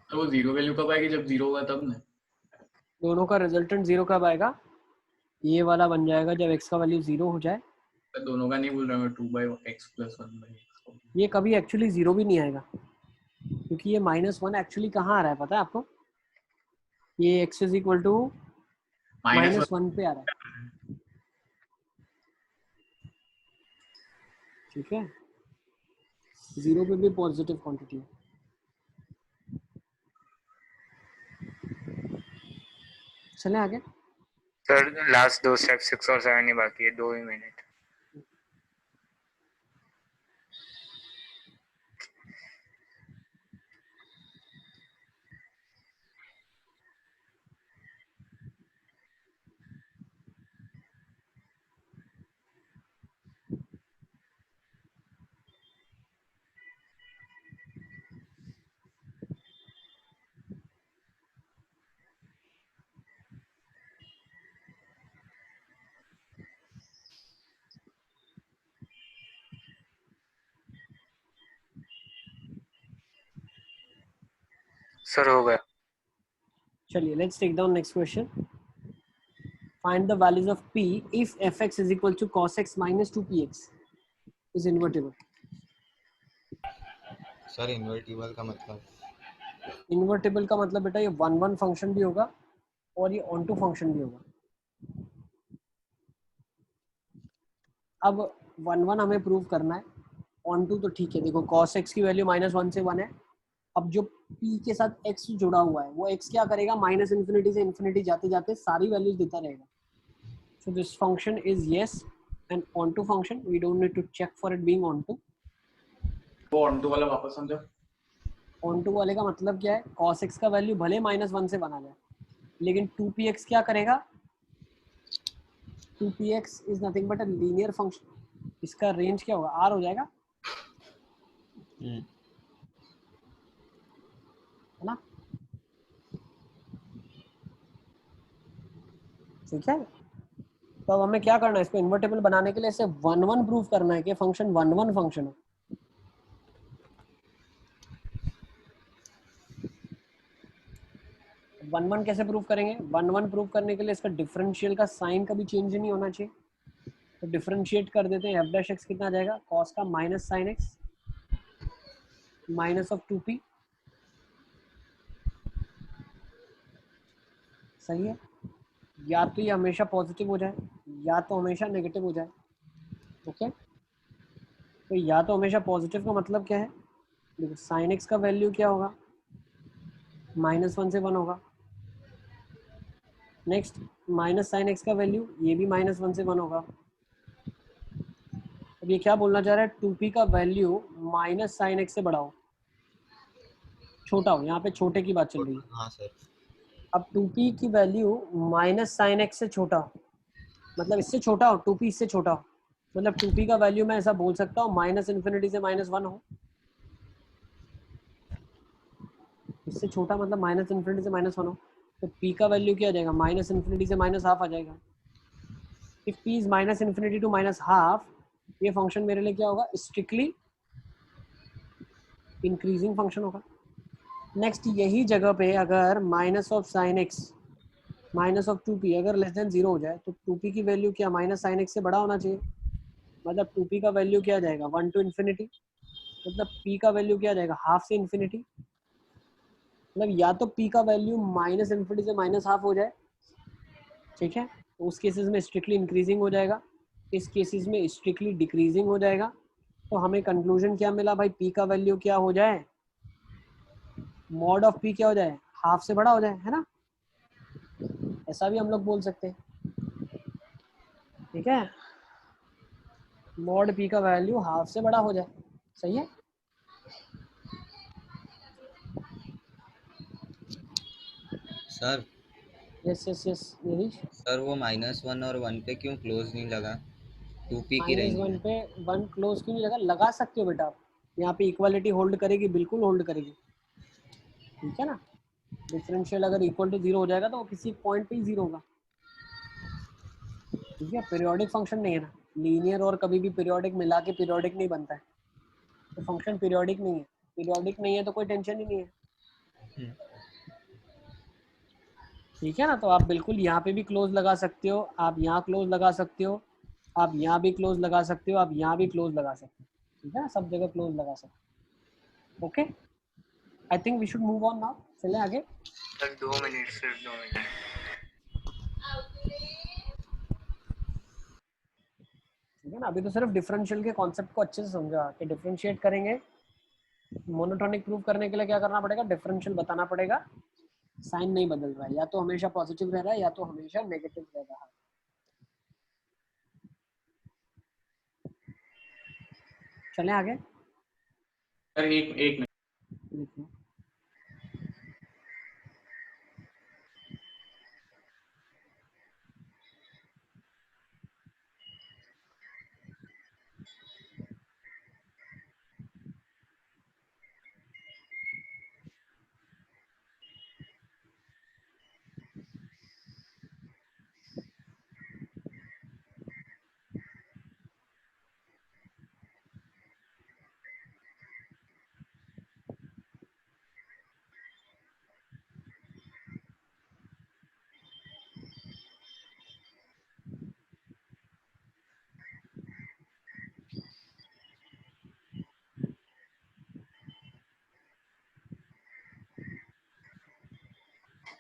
Speaker 3: तो वो 0 value कब आएगी? जब 0 होगा तब ना।
Speaker 1: दोनों का रिजल्टेंट 0 कब आएगा? ये वाला बन जाएगा जब x का वैल्यू 0 हो जाए।
Speaker 3: तो दोनों का नहीं बोल रहा मैं, 2 by x plus 1 by x।
Speaker 1: ये कभी एक्चुअली 0 भी नहीं आएगा, क्योंकि ये -1 एक्चुअली कहाँ आ रहा है पता है आपको? ये x इज इक्वल टू -1 पे आ रहा है। ठीक है, 0 पे भी पॉजिटिव क्वांटिटी है। चलें आगे।
Speaker 6: सर लास्ट 2 स्टेप 6 और 7 ही बाकी है, 2 ही मिनट। सर हो गया।
Speaker 1: चलिए let's take down next question. Find the values of p if fx is equal to cos x minus 2px is invertible.
Speaker 5: Sir invertible का मतलब?
Speaker 1: इन्वर्टिबल का मतलब बेटा ये 1-1 फंक्शन भी होगा और ये ऑन टू फंक्शन भी होगा। अब 1-1 हमें प्रूव करना है, ऑन टू तो ठीक है। देखो cos x की वैल्यू -1 से 1 है। अब जो p के साथ x जुड़ा हुआ है वो x क्या करेगा, -∞ से इंफिनिटी जाते जाते सारी वैल्यूज देता रहेगा। So this function is yes an onto function, we don't need to check for it being onto.
Speaker 3: वो ऑन टू वाला वापस समझो।
Speaker 1: ऑन टू वाले का मतलब क्या है, cos x का वैल्यू भले -1 से बना जाए, लेकिन 2px क्या करेगा, 2px is nothing but a linear function, इसका रेंज क्या होगा, r हो जाएगा,
Speaker 5: हम्म,
Speaker 1: है ना। ठीक है, तो अब हमें क्या करना है, इसको इन्वर्टेबल बनाने के लिए इसे 1-1 प्रूव करना है कि फंक्शन 1-1 फंक्शन है। वन वन कैसे प्रूव करेंगे, 1-1 प्रूव करने के लिए इसका डिफरेंशियल का साइन कभी चेंज नहीं होना चाहिए, तो डिफरेंशिएट कर देते हैं, f' कितना आ जाएगा, cos का minus sine x minus of 2p, सही है। या तो ये हमेशा पॉजिटिव हो जाए या तो हमेशा नेगेटिव हो जाए, ओके। तो या तो हमेशा पॉजिटिव का मतलब क्या है, देखो साइन x का वैल्यू क्या होगा, -1 से 1 होगा। नेक्स्ट माइनस साइन x का वैल्यू ये भी -1 से 1 होगा। अब ये क्या बोलना चाह रहा है, 2p का वैल्यू माइनस साइन x से बड़ा हो, छोटा हो, यहाँ पे छोटे की बात चल रही है।
Speaker 5: हाँ सर।
Speaker 1: अब 2p की वैल्यू माइनस साइन x से छोटा हो, मतलब इससे छोटा हो, 2p इससे छोटा हो, मतलब 2p का वैल्यू मैं ऐसा बोल सकता हूँ -∞ से -1 हो, इससे छोटा मतलब -∞ से -1 हो, तो p का वैल्यू क्या आ जाएगा, -∞ से -½ आ जाएगा। इफ p इज -∞ to -½ ये फंक्शन मेरे लिए क्या होगा, स्ट्रिक्टली इंक्रीजिंग फंक्शन होगा। नेक्स्ट यही जगह पे अगर minus of sine x minus of 2p अगर लेस देन 0 हो जाए, तो 2p की वैल्यू क्या माइनस साइन x से बड़ा होना चाहिए, मतलब 2p का वैल्यू क्या आ जाएगा 1 to ∞, मतलब p का वैल्यू क्या आ जाएगा हाफ से इन्फिनिटी, मतलब या तो p का वैल्यू -∞ से -½ हो जाए, ठीक है, तो उस केसेस में स्ट्रिक्टली इंक्रीजिंग हो जाएगा, इस केसेस में स्ट्रिक्टली डिक्रीजिंग हो जाएगा। तो हमें कंक्लूजन क्या मिला भाई, p का वैल्यू क्या हो जाए, मॉड ऑफ p क्या हो जाए, हाफ से बड़ा हो जाए, है ना, ऐसा भी हम लोग बोल सकते हैं, ठीक है, मॉड p का वैल्यू हाफ से बड़ा हो जाए, सही है।
Speaker 5: सर
Speaker 1: यस यस यस यही
Speaker 5: सर वो -1 और 1 पे क्यों क्लोज नहीं लगा 2p की रेंज
Speaker 1: -1
Speaker 5: में?
Speaker 1: पे 1 क्लोज क्यों नहीं लगा, लगा सकते हो बेटा आप, यहाँ पे इक्वालिटी होल्ड करेगी, बिल्कुल होल्ड करेगी, ठीक है ना। डिफरेंशियल अगर इक्वल टू 0 हो जाएगा तो वो किसी पॉइंट पे ही 0 होगा, ठीक है। पीरियोडिक फंक्शन नहीं है ना, लीनियर और कभी भी पीरियोडिक मिला के पीरियोडिक नहीं बनता है, तो फंक्शन पीरियोडिक नहीं है, पीरियोडिक नहीं है तो कोई टेंशन ही नहीं है, ठीक है ना। तो आप बिल्कुल यहाँ पे भी क्लोज लगा सकते हो, आप यहाँ क्लोज लगा सकते हो, आप यहाँ भी क्लोज लगा सकते हो, आप यहाँ भी क्लोज लगा सकते हो, ठीक है ना, सब जगह क्लोज लगा सकते हो, okay. I think we should move on now, चले आगे।
Speaker 6: सर 2 मिनट, सिर्फ 2 मिनट।
Speaker 1: ठीक है ना, अभी तो सिर्फ डिफरेंशियल के कॉन्सेप्ट को अच्छे से समझा कि डिफरेंशिएट करेंगे, मोनोटोनिक प्रूव करने के लिए क्या करना पड़ेगा, डिफरेंशियल बताना पड़ेगा, साइन नहीं बदल रहा है, या तो हमेशा पॉजिटिव रह रहा है या तो हमेशा नेगेटिव रह रहा है। चलें आगे,
Speaker 3: सर एक मिनट,
Speaker 1: लिखिए।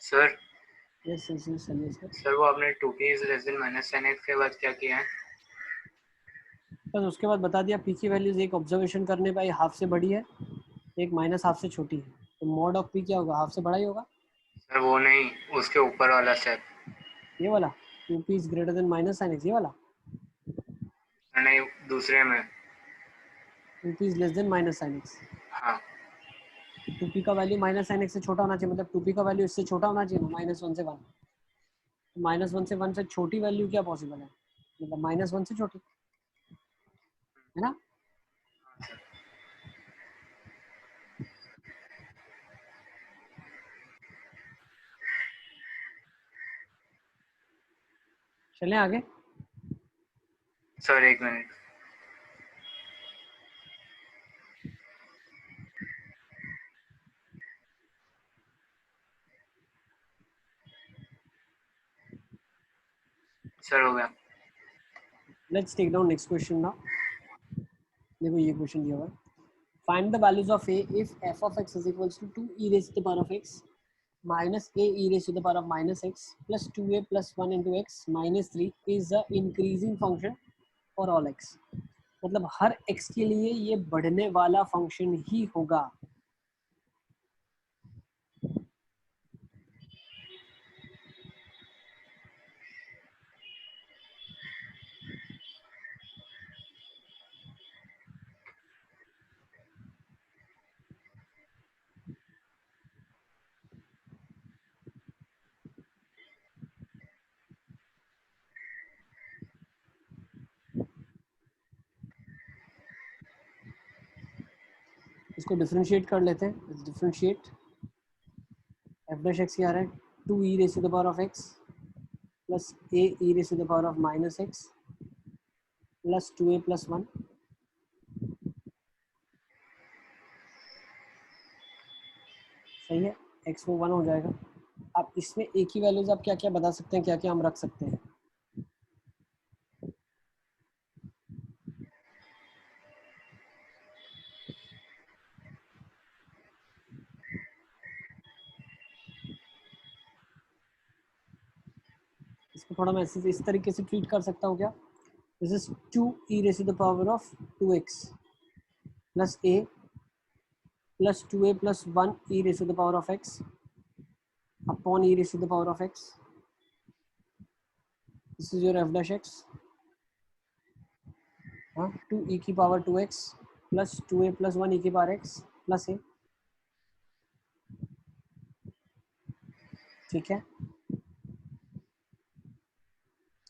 Speaker 6: Sir
Speaker 1: yes yes yes sir,
Speaker 6: sir वो आपने 2p is less than -sin x के बाद क्या किया है?
Speaker 1: बस उसके बाद बता दिया, पी की वैल्यूज एक ऑब्जर्वेशन करने पे हाफ से बड़ी है, एक -½ से छोटी है, तो मॉड ऑफ पी क्या होगा, हाफ से बड़ा ही होगा,
Speaker 6: सर वो नहीं, उसके ऊपर वाला स्टेप।
Speaker 1: ये वाला 2p is greater then -sin x, ये वाला
Speaker 6: नहीं, दूसरे में।
Speaker 1: 2p is less than -sin x,
Speaker 6: हाँ
Speaker 1: 2p का वैल्यू माइनस sin x से छोटा होना चाहिए, मतलब 2p का वैल्यू इससे छोटा होना चाहिए ना, -1 से 1। -1 से 1 से छोटी वैल्यू क्या पॉसिबल है, मतलब -1 से छोटी, है ना। चलें आगे।
Speaker 6: सर एक मिनट। सर हो गया।
Speaker 1: Let's take down next question now. देखो ये क्वेश्चन दिया हुआ है, find the values of a if f of x is equals to 2 e raised to the power of x minus a e raised to the power of minus x plus 2a plus 1 into x minus 3 is a increasing function for all x। मतलब हर x के लिए ये बढ़ने वाला function ही होगा। इसको differentiate कर लेते हैं। डिफरेंशिएट एफ डैश एक्स क्या आ रहा है, 2 e raised to the power of x plus a e raised to the power of minus x plus 2a plus 1। सही है, x वो 1 हो जाएगा। अब इसमें एक ही वैल्यूज आप क्या क्या बता सकते हैं, क्या क्या हम रख सकते हैं। इसको थोड़ा मैं इस तरीके से ट्रीट कर सकता हूँ क्या, this is 2 e raised to the power of 2x plus a plus 2a plus 1 e raised to the power of x upon e raised to the power of x। this is your f dash x, 2 e की power 2x plus 2a plus 1 e की power x plus a। ठीक है,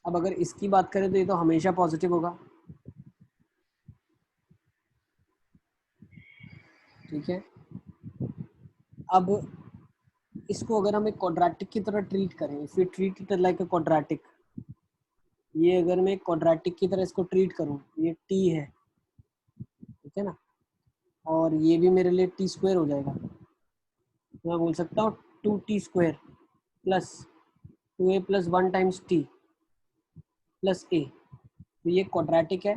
Speaker 1: अब अगर इसकी बात करें तो ये तो हमेशा पॉजिटिव होगा। ठीक है, अब इसको अगर हम एक क्वाड्रेटिक की तरह ट्रीट करें, if you treat it like a quadratic, ये अगर मैं क्वाड्रेटिक की तरह इसको ट्रीट करूं, ये t है, ठीक है ना, और ये भी मेरे लिए t स्क्वायर हो जाएगा, तो मैं बोल सकता हूँ 2t square plus 2a plus 1 times t plus a। तो ये क्वाड्रेटिक है।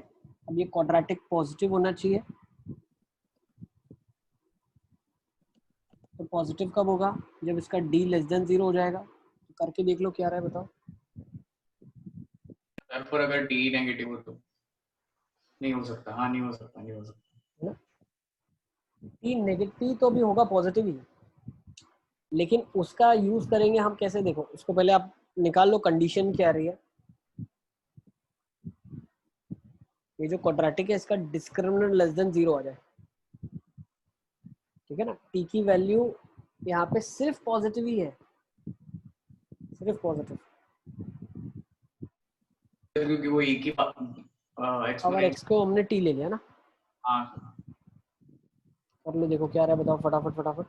Speaker 1: अब ये क्वाड्रेटिक पॉजिटिव होना चाहिए, तो पॉजिटिव कब होगा, जब इसका d लेस देन 0 हो जाएगा। तो करके देख लो क्या आ रहा है, बताओ।
Speaker 3: पर अगर d नेगेटिव हो तो नहीं हो सकता। हाँ नहीं हो सकता, नहीं हो सकता।
Speaker 1: d नेगेटिव तो भी होगा, पॉजिटिव ही, लेकिन उसका यूज करेंगे हम कैसे, देखो इसको पहले आप निकाल लो कंडीशन क्या आ रही है। ये जो क्वाड्रेटिक है इसका डिस्क्रिमिनेंट लेस देन 0 आ जाए, ठीक है ना। t की वैल्यू यहाँ पे सिर्फ पॉजिटिव ही है, सिर्फ पॉजिटिव।
Speaker 3: क्योंकि वो एक ही
Speaker 1: अगर x को हमने t ले लिया ना,
Speaker 3: हाँ
Speaker 1: कर लो, देखो क्या आ रहा है, बताओ फटाफट फटाफट।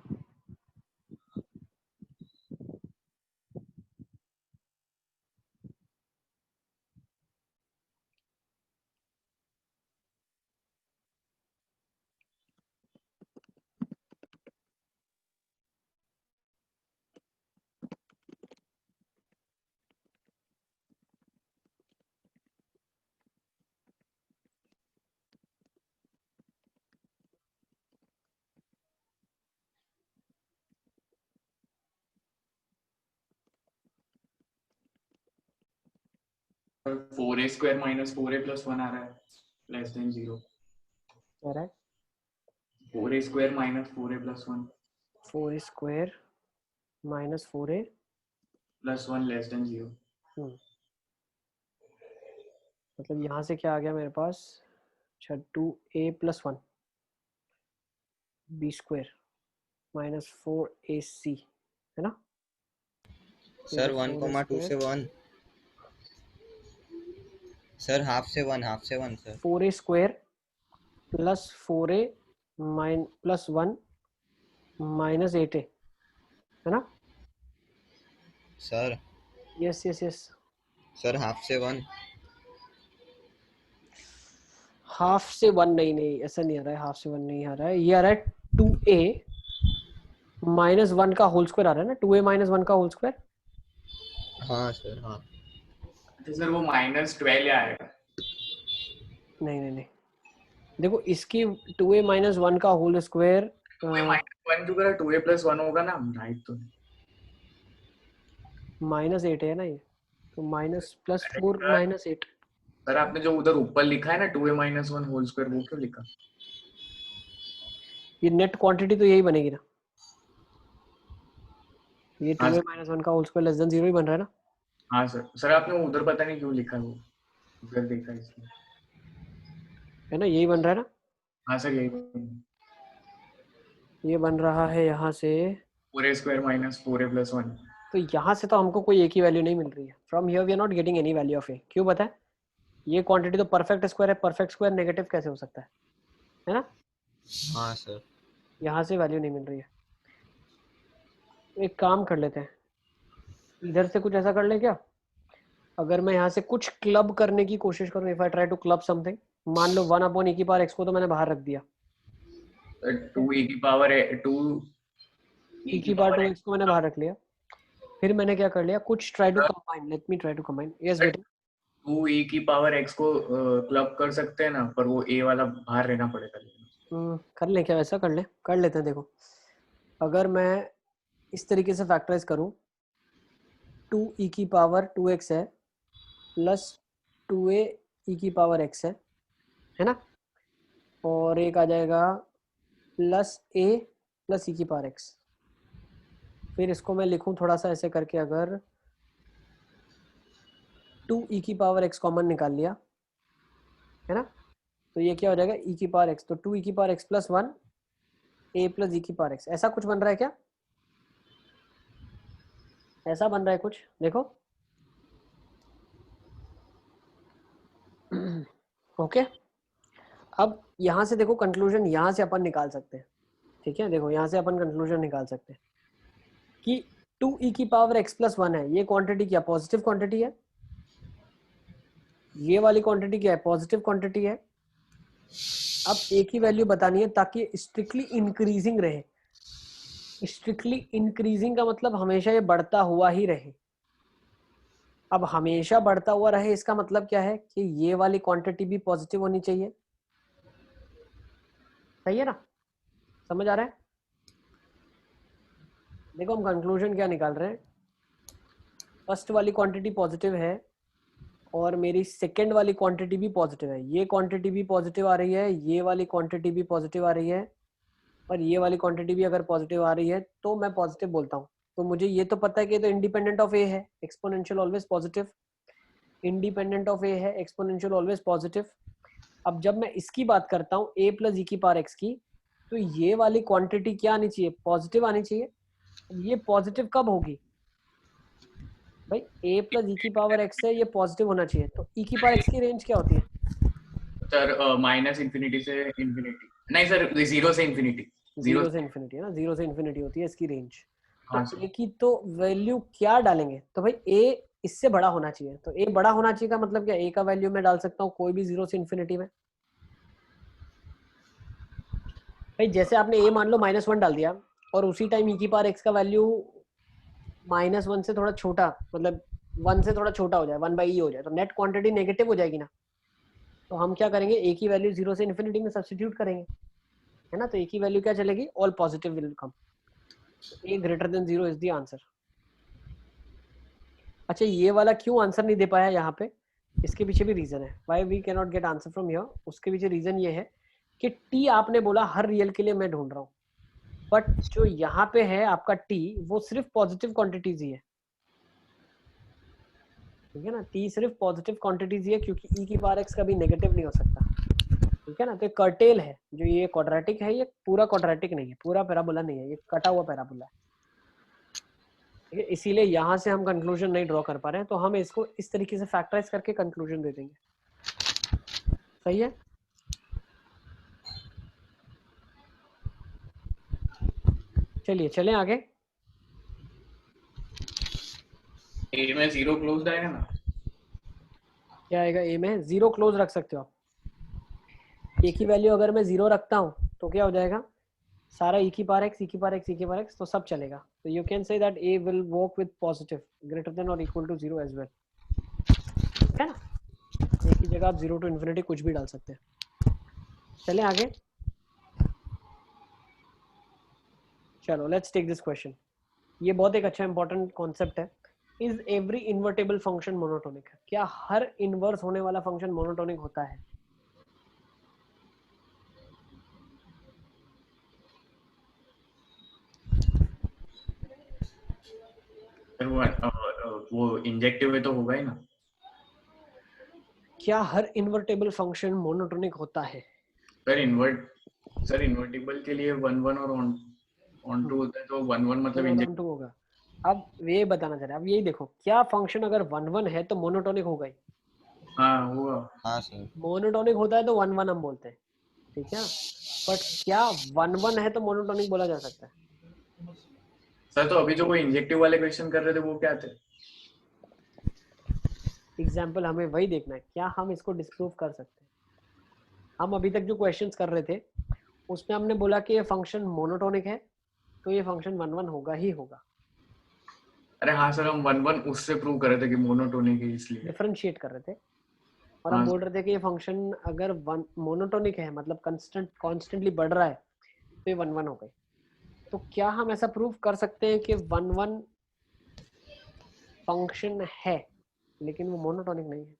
Speaker 3: पर 4a square minus 4a plus 1 आ रहा है लेस देन 0।
Speaker 1: क्या रहा है,
Speaker 3: 4a square minus 4a plus 1
Speaker 1: 4a square minus 4a
Speaker 3: plus 1 less than 0।
Speaker 1: मतलब यहाँ से क्या आ गया मेरे पास, अच्छा 2a plus 1 b square minus 4ac है ना
Speaker 5: सर 1,2 से 1 सर हाफ से 1 sir
Speaker 1: 4a square plus 4a plus 1 minus 8a है ना
Speaker 5: sir
Speaker 1: yes yes yes
Speaker 5: sir half से 1
Speaker 1: हाफ से 1 नहीं ऐसा नहीं आ रहा है हाफ से 1 नहीं आ रहा है ये आ रहा है 2a माइनस 1 का होल स्क्वायर आ रहा है ना 2a माइनस 1 का होल स्क्वायर
Speaker 5: हाँ सर हाँ
Speaker 3: तो सर वो -12 आएगा।
Speaker 1: नहीं देखो इसकी 2a माइनस 1 का होल स्क्वायर
Speaker 3: 2a-1 जो करा 2a + 1 होगा ना राइट तो
Speaker 1: माइनस 8 है ना ये तो माइनस प्लस 4 माइनस 8
Speaker 3: सर आपने जो उधर ऊपर लिखा है ना 2a - 1 होल स्क्वायर वो क्यों लिखा?
Speaker 1: ये नेट क्वांटिटी तो यही बनेगी ना ये
Speaker 3: हाँ
Speaker 1: 2a माइनस 1 का होल स्क्वायर लेस देन 0 ही बन रहा है ना
Speaker 3: हाँ सर आपने उधर पता नहीं क्यों लिखा है वो उधर देखा इसलिए
Speaker 1: है ना यही बन रहा है ना
Speaker 3: हाँ सर यही
Speaker 1: ये बन रहा है यहाँ से
Speaker 3: 4a² - 4a + 1
Speaker 1: तो यहाँ से तो हमको कोई एक ही वैल्यू नहीं मिल रही है from here we are not getting any value of a क्यों पता है ये क्वांटिटी तो परफेक्ट स्क्वायर है परफेक्ट स्क्वायर नेगेटिव कैसे हो सकता है ना
Speaker 5: हाँ सर
Speaker 1: यहाँ से वैल्यू नहीं मिल रही है एक काम कर लेते हैं इधर से कुछ ऐसा कर ले क्या अगर मैं यहाँ से कुछ क्लब करने की कोशिश करूँ if I try to club something मान लो 1/e⁴x को तो मैंने बाहर रख दिया 2e⁴2x को मैंने बाहर रख लिया फिर मैंने क्या कर लिया कुछ try to combine let me try to combine yes बेटा
Speaker 3: 2e⁴x को क्लब कर सकते हैं ना पर वो a वाला बाहर रहना पड़ेगा
Speaker 1: कर ले क्या वैसा कर लेते हैं देखो अगर मैं इस तरीके से फैक्टराइज करूं 2e⁴2x है प्लस 2a⁴x है ना और एक आ जाएगा प्लस a प्लस e⁴x फिर इसको मैं लिखूं थोड़ा सा ऐसे करके अगर 2e⁴x कॉमन निकाल लिया है ना तो ये क्या हो जाएगा e⁴x तो 2e⁴x + 1 a + e⁴x ऐसा कुछ बन रहा है क्या ऐसा बन रहा है कुछ देखो ओके अब यहाँ से देखो कंक्लूजन यहाँ से अपन निकाल सकते हैं ठीक है देखो यहाँ से अपन कंक्लूजन निकाल सकते हैं कि 2e⁴x + 1 है ये क्वांटिटी क्या पॉजिटिव क्वांटिटी है ये वाली क्वांटिटी क्या है पॉजिटिव क्वांटिटी है अब एक ही वैल्यू बतानी है ताकि स्ट्रिक्टली इंक्रीजिंग रहे स्ट्रिक्टली इंक्रीजिंग का मतलब हमेशा ये बढ़ता हुआ ही रहे अब हमेशा बढ़ता हुआ रहे इसका मतलब क्या है कि ये वाली क्वांटिटी भी पॉजिटिव होनी चाहिए सही है ना समझ आ रहा है देखो हम कंक्लूजन क्या निकाल रहे हैं फर्स्ट वाली क्वांटिटी पॉजिटिव है और मेरी सेकंड वाली क्वांटिटी भी पॉजिटिव है ये क्वांटिटी भी पॉजिटिव आ रही है ये वाली क्वांटिटी भी पॉजिटिव आ रही है और ये वाली क्वांटिटी भी अगर पॉजिटिव आ रही है तो मैं पॉजिटिव बोलता हूँ तो मुझे ये तो पता है कि ये तो इंडिपेंडेंट ऑफ ए है exponential always positive independent of a है एक्सपोनेंशियल ऑलवेज पॉजिटिव अब जब मैं इसकी बात करता हूँ a + e⁴x की तो ये वाली क्वांटिटी क्या आनी चाहिए पॉजिटिव आनी चाहिए ये पॉजिटिव कब होगी भाई a + e⁴x है ये पॉजिटिव होना चाहिए तो e⁴x की रेंज क्या होती है
Speaker 3: सर -∞ से इन्फिनिटी नहीं सर 0 से इन्फिनिटी
Speaker 1: 0 से इन्फिनिटी है ना 0 से इन्फिनिटी होती है इसकी रेंज
Speaker 3: हाँ
Speaker 1: तो a की तो वैल्यू क्या डालेंगे तो भाई a इससे बड़ा होना चाहिए तो a बड़ा होना चाहिए का मतलब क्या a का वैल्यू मैं डाल सकता हूँ कोई भी 0 से इन्फिनिटी में भाई जैसे आपने a मान लो -1 डाल दिया और उसी टाइम e⁴x का वैल्यू -1 से थोड़ा छोटा मतलब 1 से थोड़ा छोटा हो जाए 1/e हो जाए तो नेट क्वांटिटी नेगेटिव हो जाएगी ना तो हम क्या करेंगे a की वैल्यू 0 से इन्फिनिटी में सब्स्टिट्यूट करेंगे है ना तो a की वैल्यू क्या चलेगी all positive will come a greater than 0 is the answer अच्छा ये वाला क्यों आंसर नहीं दे पाया यहाँ पे इसके पीछे भी रीजन है why we can not get answer from here उसके पीछे रीजन ये है कि t आपने बोला हर रियल के लिए मैं ढूंढ रहा हूँ बट जो यहाँ पे है आपका t वो सिर्फ पॉजिटिव क्वांटिटीज ही है ठीक है ना t सिर्फ पॉजिटिव क्वांटिटीज ही है क्योंकि e⁴x कभी नेगेटिव नहीं हो सकता ठीक है ना। तो कर्टेल है जो ये क्वाड्रेटिक है, ये पूरा क्वाड्रेटिक नहीं है, पूरा पैराबोला नहीं है, ये कटा हुआ पैराबोला है। ठीक है, इसीलिए यहाँ से हम कंक्लूजन नहीं ड्रॉ कर पा रहे हैं, तो हम इसको इस तरीके से फैक्टराइज करके कंक्लूजन दे देंगे। सही है। चलिए चलें आगे।
Speaker 3: ए में 0 क्लोज्ड आएगा ना?
Speaker 1: क्या आएगा ए में? 0 क्लोज रख सकते हो आप। ए की वैल्यू अगर मैं 0 रखता हूँ तो क्या हो जाएगा? सारा e की पावर x, e की पावर x, e की पावर x, तो सब चलेगा। तो you can say that a will work with positive greater than और इक्वल टू 0 एज वेल। ठीक है ना। a की जगह आप 0 टू इन्फिनिटी कुछ भी डाल सकते हैं। चलें आगे। चलो लेट्स टेक दिस क्वेश्चन। ये बहुत एक अच्छा इंपॉर्टेंट कॉन्सेप्ट है। Is every invertible function monotonic? क्या हर इन्वर्स होने वाला फंक्शन मोनोटोनिक होता है?
Speaker 3: वो इंजेक्टिव है तो होगा ही ना।
Speaker 1: क्या हर इन्वर्टेबल फंक्शन मोनोटोनिक होता है?
Speaker 3: सर इन्वर्टिबल के लिए 1 1 और ऑन टू होता है, तो 1 1 मतलब इंजेक्टिव
Speaker 1: होगा। अब ये बताना चाह रहे हैं, अब यही देखो, क्या फंक्शन अगर 1 1 है तो मोनोटोनिक होगा ही।
Speaker 3: हाँ होगा।
Speaker 5: हाँ सर।
Speaker 1: मोनोटोनिक होता है तो 1 1 हम बोलते हैं। ठीक है, बट क्या 1 1 है तो मोनोटोनिक बोला जा सकता है?
Speaker 3: सर तो अभी जो वो इंजेक्टिव वाले क्वेश्चन कर रहे थे वो क्या थे?
Speaker 1: एग्जाम्पल हमें वही देखना है, क्या हम इसको डिस्प्रूव कर सकते हैं। हम अभी तक जो क्वेश्चंस कर रहे थे उसमें हमने बोला कि ये फंक्शन मोनोटोनिक है तो ये फंक्शन 1 1 होगा ही होगा।
Speaker 3: अरे हाँ सर, हम 1 1 उससे प्रूव कर रहे थे कि मोनोटोनिक है, इसलिए
Speaker 1: डिफरेंशिएट कर रहे थे। और
Speaker 3: हाँ।
Speaker 1: हम बोल रहे थे कि ये फंक्शन अगर मोनोटोनिक है मतलब कॉन्स्टेंटली बढ़ रहा है तो ये 1 1 हो गई। तो क्या हम ऐसा प्रूव कर सकते हैं कि 1 1 फंक्शन है लेकिन वो मोनोटोनिक नहीं है?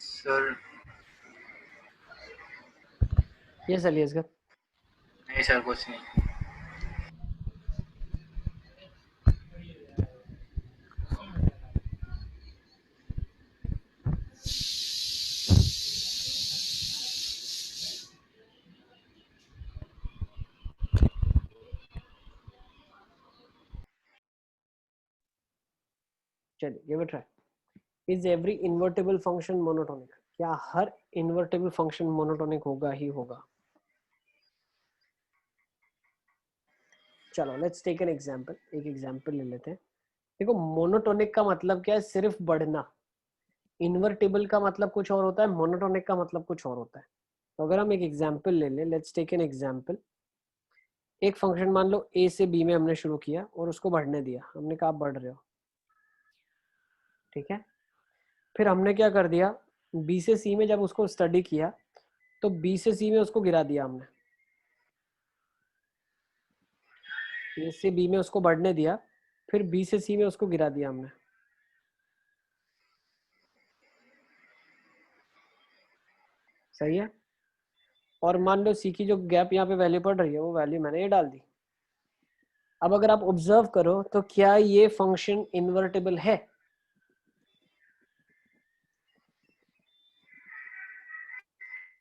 Speaker 6: सर
Speaker 1: ये चलिए इसका
Speaker 6: नहीं सर, कुछ नहीं।
Speaker 1: चलिए give it try. Is every invertible function monotonic? क्या हर इन्वर्टेबल फंक्शन मोनोटोनिक होगा ही होगा? चलो लेट्स टेक एन एग्जांपल। एक एग्जांपल ले लेते हैं। देखो मोनोटोनिक का मतलब क्या है? सिर्फ बढ़ना। इन्वर्टेबल का मतलब कुछ और होता है, मोनोटोनिक का मतलब कुछ और होता है। तो अगर हम एक एग्जांपल ले लें, लेट्स टेक एन एग्जांपल। एक फंक्शन मान लो ए से बी में हमने शुरू किया और उसको बढ़ने दिया, हमने कहा आप बढ़ रहे हो। ठीक है, फिर हमने क्या कर दिया, बी से सी में जब उसको स्टडी किया तो बी से सी में उसको गिरा दिया हमने। ए से बी में उसको बढ़ने दिया, फिर बी से सी में उसको गिरा दिया हमने। सही है। और मान लो सी की जो गैप यहाँ पे वैल्यू पड़ रही है वो वैल्यू मैंने ये डाल दी। अब अगर आप ऑब्जर्व करो तो क्या ये फंक्शन इन्वर्टेबल है?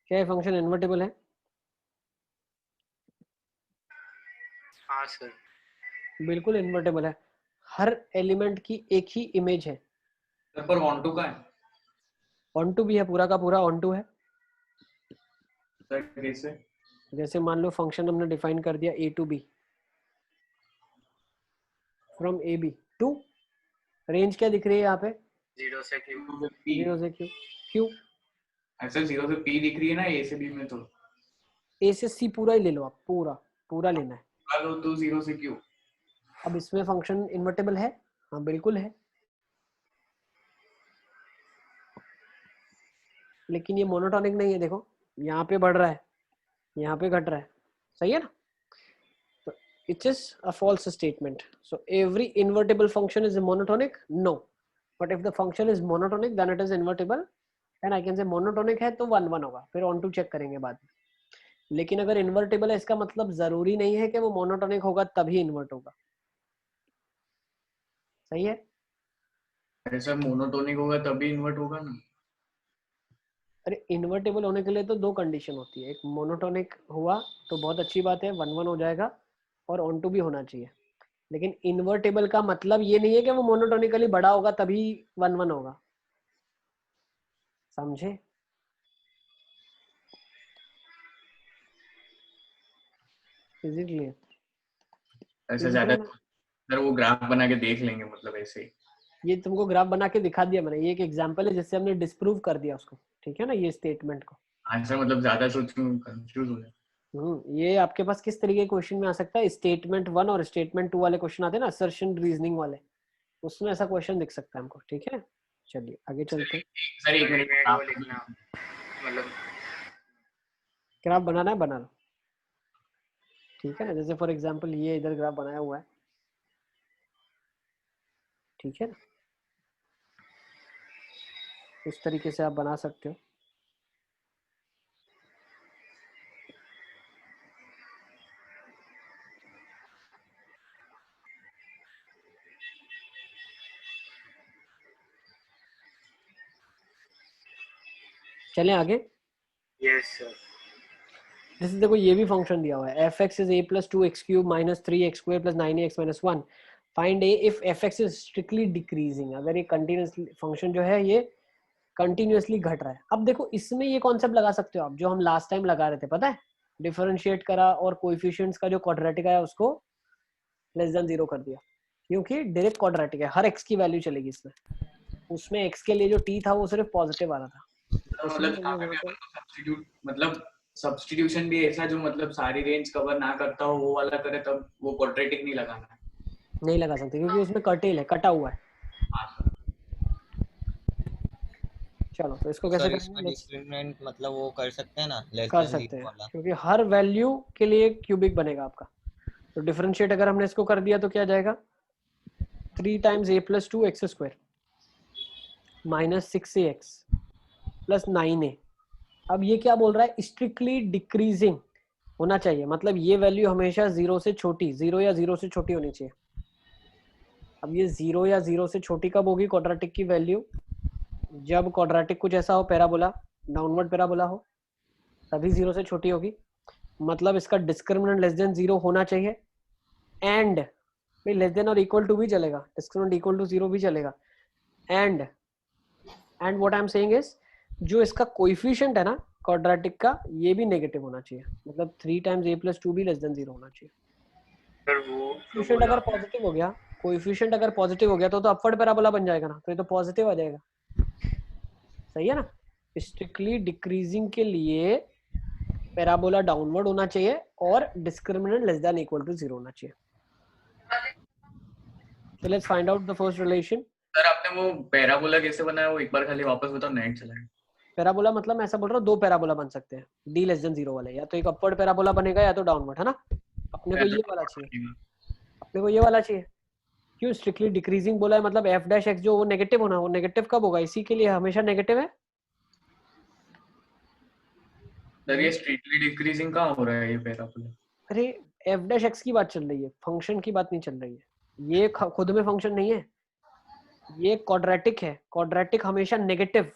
Speaker 1: क्या ये फंक्शन इन्वर्टेबल है?
Speaker 6: हाँ सर।
Speaker 1: बिल्कुल इन्वर्टेबल है। हर एलिमेंट की एक ही इमेज है।
Speaker 3: सर पर ऑन टू का है।
Speaker 1: ऑन टू भी है, पूरा का पूरा ऑन टू है।
Speaker 3: सर कैसे?
Speaker 1: जैसे मान लो फंक्शन हमने डिफाइन कर दिया a to b, from A B to, range क्या दिख रही है यहाँ पे?
Speaker 6: 0 से Q।
Speaker 1: 0 से q। क्यों?
Speaker 3: ऐसे 0 से p दिख रही है ना a से b में, तो
Speaker 1: a से c पूरा ही ले लो आप, पूरा पूरा लेना है।
Speaker 3: लो तो 0 से q।
Speaker 1: अब इसमें फंक्शन इन्वर्टेबल है? हाँ बिल्कुल है। लेकिन ये मोनोटोनिक नहीं है। देखो यहाँ पे बढ़ रहा है, यहाँ पे घट रहा है। सही है ना? तो it is a false statement. So every invertible function is monotonic? No. But if the function is monotonic, then it is invertible and I can say monotonic है तो 1 1 होगा, फिर ऑन टू चेक करेंगे बाद में। लेकिन अगर इन्वर्टेबल है इसका मतलब जरूरी नहीं है कि वो मोनोटोनिक होगा तभी इन्वर्ट होगा। सही है?
Speaker 3: अरे सर मोनोटोनिक होगा तभी इन्वर्ट होगा ना।
Speaker 1: अरे इन्वर्टेबल होने के लिए तो 2 कंडीशन होती है, एक मोनोटोनिक हुआ तो बहुत अच्छी बात है, 1 1 हो जाएगा, और ऑन टू भी होना चाहिए। लेकिन इन्वर्टेबल का मतलब ये नहीं है कि वो मोनोटोनिकली बड़ा होगा तभी 1 1 होगा, समझे? Is it clear?
Speaker 3: ऐसा ज्यादा सर वो ग्राफ बना के देख लेंगे मतलब ऐसे ही।
Speaker 1: ये तुमको ग्राफ बना के दिखा दिया मैंने, ये एक एग्जांपल है जिससे हमने डिस्प्रूव कर दिया उसको, ठीक है ना, ये स्टेटमेंट को।
Speaker 3: आंसर मतलब ज्यादा सोचूं कंफ्यूज हो जाए।
Speaker 1: ये आपके पास किस तरीके के क्वेश्चन में आ सकता है, स्टेटमेंट 1 और स्टेटमेंट 2 वाले क्वेश्चन आते हैं ना, असर्शन रीजनिंग वाले, उसमें ऐसा क्वेश्चन दिख सकता है हमको, ठीक है? चलिए आगे चलते हैं।
Speaker 3: सर एक मिनट
Speaker 6: वो लिखना मतलब
Speaker 1: ग्राफ बनाना है, बना लो, ठीक है ना। जैसे फॉर एग्जांपल ये इधर ग्राफ बनाया हुआ है, ठीक है ना, इस तरीके से आप बना सकते हो। चलें आगे।
Speaker 6: Yes sir.
Speaker 1: जैसे देखो ये भी फंक्शन दिया हुआ है, f(x) is a plus 2x cube minus 3x square plus 9x minus 1 find a if f(x) is strictly decreasing। अगर ये कंटिन्यूअसली फंक्शन जो है ये कंटिन्यूअसली घट रहा है। अब देखो इसमें ये कॉन्सेप्ट लगा सकते हो आप जो हम लास्ट टाइम लगा रहे थे, पता है, डिफरेंशिएट करा और कोएफिशिएंट्स का जो क्वाड्रेटिक आया उसको लेस देन 0 कर दिया, क्योंकि डायरेक्ट क्वाड्रेटिक है, हर x की वैल्यू चलेगी इसमें। उसमें x के लिए जो t था वो सिर्फ पॉजिटिव आ रहा था,
Speaker 3: मतलब मतलब सब्स्टिट्यूशन भी ऐसा जो मतलब सारी रेंज कवर ना करता हो वो वाला करे तब वो क्वाड्रेटिक नहीं लगाना है।
Speaker 1: नहीं लगा सकते क्योंकि उसमें कर्टेल है, कटा हुआ है। चलो तो इसको कैसे करेंगे?
Speaker 5: डिस्क्रिमिनेंट मतलब वो कर सकते हैं ना, लेस
Speaker 1: कर
Speaker 5: देन
Speaker 1: सकते
Speaker 5: 0
Speaker 1: हैं
Speaker 5: वाला।
Speaker 1: क्योंकि हर वैल्यू के लिए क्यूबिक बनेगा आपका। तो डिफरेंशिएट अगर हमने इसको कर दिया तो क्या जाएगा, 3 times a plus 2x square minus 6ax plus 9a। अब ये क्या बोल रहा है, स्ट्रिक्टली डिक्रीजिंग होना चाहिए, मतलब ये वैल्यू हमेशा 0 से छोटी, 0 या 0 से छोटी होनी चाहिए। अब ये 0 या 0 से छोटी कब होगी क्वाड्रेटिक की वैल्यू, जब क्वाड्रेटिक कुछ ऐसा हो, पैराबोला, डाउनवर्ड पैराबोला हो, तभी 0 से छोटी होगी। मतलब इसका डिस्क्रिमिनेंट लेस देन 0 होना चाहिए, एंड भाई लेस देन और इक्वल टू भी चलेगा, डिस्क्रिमिनेंट इक्वल टू 0 भी चलेगा, and what I am saying is जो इसका कोएफिशिएंट है ना क्वाड्रेटिक का, ये भी नेगेटिव होना चाहिए, मतलब 3 times a plus 2 भी लेस देन 0 होना चाहिए।
Speaker 6: सर वो
Speaker 1: कोएफिशिएंट अगर पॉजिटिव हो गया, कोएफिशिएंट अगर पॉजिटिव हो गया तो अपवर्ड पैराबोला बन जाएगा ना, तो ये तो पॉजिटिव आ जाएगा, सही है ना। स्ट्रिक्टली डिक्रीजिंग के लिए पैराबोला डाउनवर्ड होना चाहिए और discriminant less than equal to 0 होना चाहिए। So let's find out the first relation.
Speaker 3: Sir आपने वो पैराबोला कैसे बनाया वो एक बार खाली वापस बताओ, नेट चला गया।
Speaker 1: पैराबोला मतलब मैं ऐसा बोल रहा हूँ 2 पैराबोला बन सकते हैं d लेस देन 0 वाले, या तो एक अपवर्ड पैराबोला बनेगा या तो डाउनवर्ड, है ना। अपने को ये वाला चाहिए, अपने को ये वाला चाहिए। क्यों स्ट्रिक्टली डिक्रीजिंग बोला है, मतलब f डैश x जो वो नेगेटिव होना, वो नेगेटिव कब होगा, इसी के लिए हमेशा नेगेटिव है।
Speaker 3: सर ये स्ट्रिक्टली डिक्रीजिंग कहाँ हो रहा है ये पैराबोला?
Speaker 1: अरे f डैश x की बात चल रही है, फंक्शन की बात नहीं चल रही है। ये खुद में फंक्शन नहीं है, ये क्वाड्रेटिक है, क्वाड्रेटिक हमेशा नेगेटिव,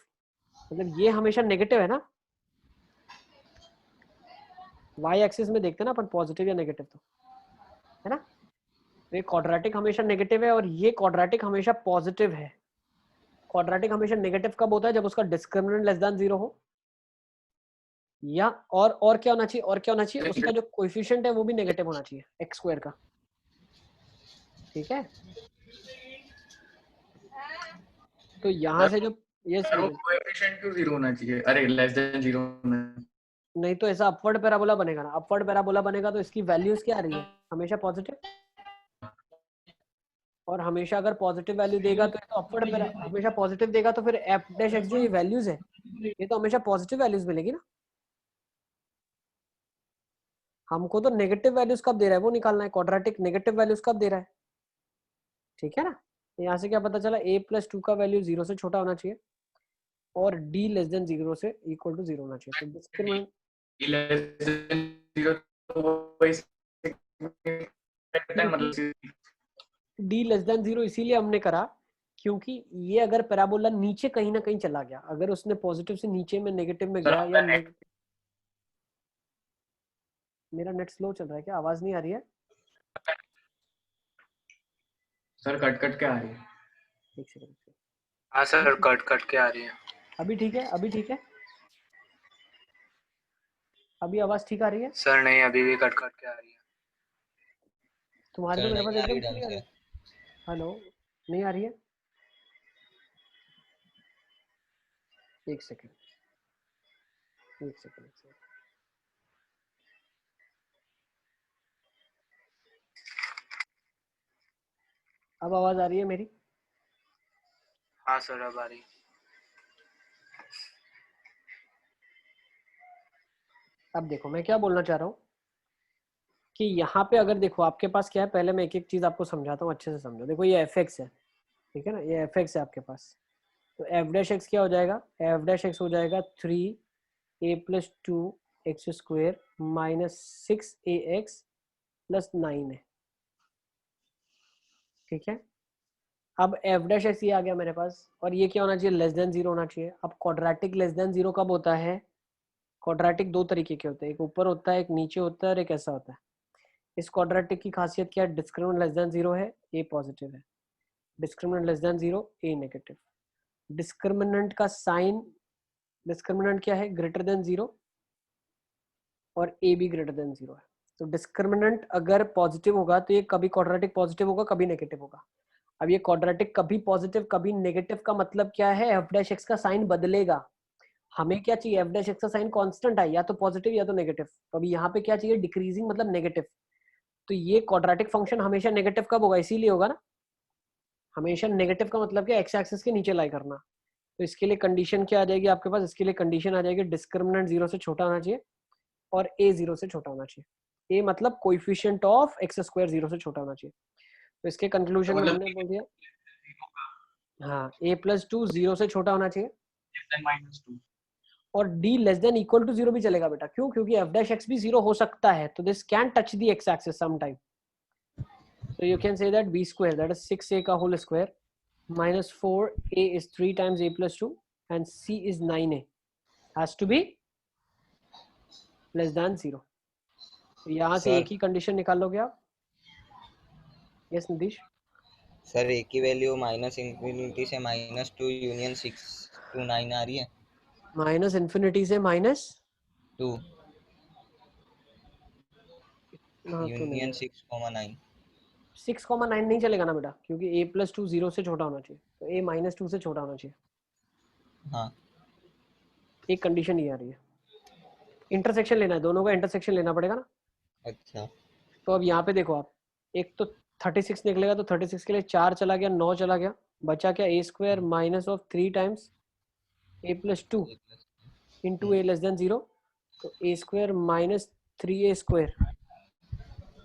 Speaker 1: मतलब ये हमेशा नेगेटिव है ना। y एक्सिस में देखते हैं ना अपन पॉजिटिव या नेगेटिव, तो है ना। ये क्वाड्रेटिक हमेशा नेगेटिव है और ये क्वाड्रेटिक हमेशा पॉजिटिव है। क्वाड्रेटिक हमेशा नेगेटिव कब होता है, जब उसका डिस्क्रिमिनेंट लेस देन 0 हो, या और क्या होना चाहिए, और क्या होना चाहिए, उसका जो कोएफिशिएंट है वो भी नेगेटिव होना चाहिए x स्क्वायर का, ठीक है। तो यहाँ से जो ये
Speaker 3: कोएफिशिएंट क्यों 0 होना चाहिए, अरे लेस देन 0
Speaker 1: नहीं तो ऐसा अपवर्ड पैराबोला बनेगा ना, अपवर्ड पैराबोला बनेगा तो इसकी वैल्यूज क्या आ रही है, हमेशा पॉजिटिव, और हमेशा अगर पॉजिटिव वैल्यू देगा तो अपवर्ड हमेशा पॉजिटिव देगा, तो फिर f डैश x जो ये वैल्यूज है ये तो हमेशा पॉजिटिव वैल्यूज मिलेगी ना। हमको तो नेगेटिव वैल्यूज कब दे रहा है वो निकालना है, क्वाड्रेटिक नेगेटिव वैल्यूज कब दे रहा है, ठीक है ना। यहाँ से क्या पता चला, a plus 2 का वैल्यू 0 से छोटा होना चाहिए, और d लेस देन 0 से इक्वल टू 0 होना चाहिए। तो डिस्क्रिमिनेंट d लेस देन 0 इसीलिए हमने करा क्योंकि ये अगर पैराबोला नीचे कहीं ना कहीं चला गया, अगर उसने पॉजिटिव से नीचे में नेगेटिव में गया या मेरा नेट स्लो चल रहा है क्या? आवाज नहीं आ रही है?
Speaker 3: सर कट के आ रही है।
Speaker 1: एक सेकंड।
Speaker 6: हाँ सर, कट के आ रही है।
Speaker 1: अभी ठीक है? अभी ठीक है? अभी आवाज ठीक आ रही है?
Speaker 6: सर नहीं, अभी भी कट के आ रही है।
Speaker 1: तुम्हारे तो मेरे पास
Speaker 5: नहीं आ रही
Speaker 1: एकदम
Speaker 5: ढंग
Speaker 1: क्लियर है।
Speaker 5: से।
Speaker 1: हेलो, नहीं आ रही है? एक सेकंड। अब आवाज आ रही है मेरी?
Speaker 6: हाँ सर, अब आ रही।
Speaker 1: अब देखो मैं क्या बोलना चाह रहा हूँ कि यहाँ पे अगर देखो आपके पास क्या है, पहले मैं एक एक चीज आपको समझाता हूँ, अच्छे से समझो। देखो ये fx है, ठीक है ना, ये fx है आपके पास। तो f डैश x क्या हो जाएगा? f डैश x हो जाएगा 3a plus 2x square minus 6ax plus 9 है, ठीक है। अब f डैश x ये आ गया मेरे पास, और ये क्या होना चाहिए? लेस देन 0 होना चाहिए। अब क्वाड्रेटिक लेस देन 0 कब होता है? क्वाड्रेटिक दो तरीके के होते हैं, एक ऊपर होता है, एक नीचे होता है, और एक ऐसा होता है। इस क्वाड्रेटिक की खासियत क्या है? डिस्क्रिमिनेंट लेस देन 0 है, a पॉजिटिव है। Discriminant less than 0, a negative. Discriminant का साइन, डिस्क्रिमिनेंट क्या है? ग्रेटर देन 0, और a भी ग्रेटर देन 0 है। तो डिस्क्रिमिनेंट अगर पॉजिटिव होगा तो ये कभी क्वाड्रेटिक पॉजिटिव होगा, कभी नेगेटिव होगा। अब ये क्वाड्रेटिक कभी पॉजिटिव कभी नेगेटिव का मतलब क्या है? f डैश x का साइन बदलेगा। हमें क्या चाहिए? f डैश x का साइन कांस्टेंट है, या तो पॉजिटिव या तो नेगेटिव। तो अभी यहाँ पे क्या चाहिए? डिक्रीजिंग मतलब नेगेटिव। तो ये क्वाड्रेटिक फंक्शन हमेशा नेगेटिव कब होगा? इसीलिए होगा ना, हमेशा नेगेटिव का मतलब क्या? एक्स एक्सिस के नीचे लाई करना। तो इसके लिए कंडीशन क्या आ जाएगी आपके पास? इसके लिए कंडीशन आ जाएगी डिस्क्रिमिनेंट 0 से छोटा होना चाहिए और a 0 से छोटा होना चाहिए। a मतलब कोएफिशिएंट ऑफ x स्क्वायर 0 से छोटा होना चाहिए। तो इसके कंक्लूजन में हमने बोल दिया, हाँ, a प्लस 2 0 से छोटा होना चाहिए,
Speaker 3: -2
Speaker 1: और d less than equal to 0 भी चलेगा बेटा। क्यों? क्योंकि f डैश x भी 0 हो सकता है, तो this can touch the x axis some time. So you can say that b square, that is 6a का whole square minus 4a is 3 times a plus 2 and c is 9a has to be less than 0. तो यहाँ से एक ही condition निकाल लोगे आप। Yes Nitish?
Speaker 5: Sir एक की वैल्यू -∞ से -2 यूनियन 6 to 9 आ रही है।
Speaker 1: -∞ से
Speaker 5: -2 यूनियन
Speaker 1: 6,
Speaker 5: 6,9।
Speaker 1: 6,9 नहीं चलेगा ना बेटा, क्योंकि a plus 2 0 से छोटा होना चाहिए, तो a -2 से छोटा होना चाहिए।
Speaker 5: हाँ,
Speaker 1: एक कंडीशन ये आ रही है। इंटरसेक्शन लेना है, दोनों का इंटरसेक्शन लेना पड़ेगा ना।
Speaker 5: अच्छा।
Speaker 1: तो अब यहाँ पे देखो आप, एक तो 36 निकलेगा, तो 36 के लिए 4 चला गया, 9 चला गया, बचा क्या? a square minus of 3 times a plus 2 into a less than 0, तो a square minus 3a square,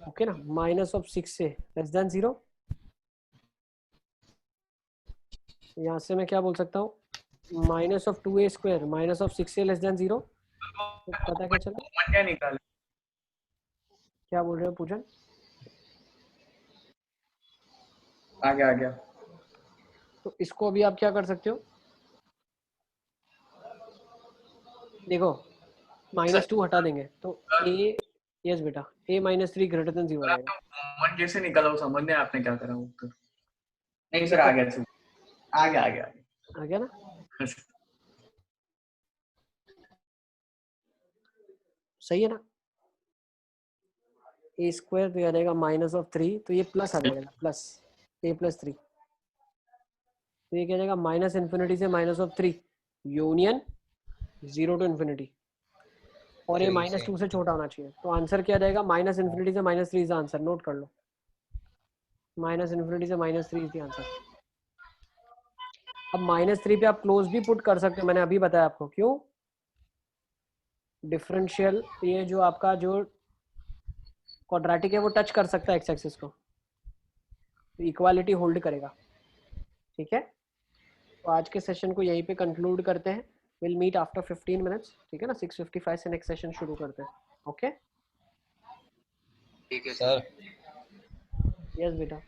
Speaker 1: okay ना, minus of 6a less than 0। यहाँ से मैं क्या बोल सकता हूँ? Minus of 2a square minus of 6a less than 0। तो पता क्या चला?
Speaker 3: क्या निकाले?
Speaker 1: क्या बोल रहे हो पूजन?
Speaker 3: आ गया।
Speaker 1: तो इसको अभी आप क्या कर सकते हो? देखो -2 हटा देंगे तो a, यस बेटा, a -3 ग्रेटर देन 0 आ जाएगा।
Speaker 3: कॉमन कैसे निकाला वो समझ नहीं आपने क्या करा उत्तर? नहीं सर, आ गया सर, आ गया
Speaker 1: ना? सही है ना? a स्क्वायर तो आ जाएगा -3, तो ये प्लस आ जाएगा, प्लस a प्लस 3, तो ये क्या जाएगा? -∞ से -3 यूनियन 0 to ∞, और ये -2 से छोटा होना चाहिए। तो आंसर क्या जाएगा? -∞ से -3 इज आंसर। नोट कर लो, -∞ से -3 इज द आंसर। अब -3 पे आप क्लोज भी पुट कर सकते हो, मैंने अभी बताया आपको। क्यों? डिफरेंशियल, ये जो आपका जो क्वाड्रेटिक है वो टच कर सकता है एक्स एक्सिस को, तो इक्वालिटी होल्ड करेगा, ठीक है। तो आज के सेशन को यहीं पे कंक्लूड करते हैं. Will meet after 15 minutes. ठीक है ना, 6:55 से नेक्स्ट सेशन शुरू करते हैं. ओके
Speaker 6: ठीक है
Speaker 5: सर
Speaker 1: यस बेटा.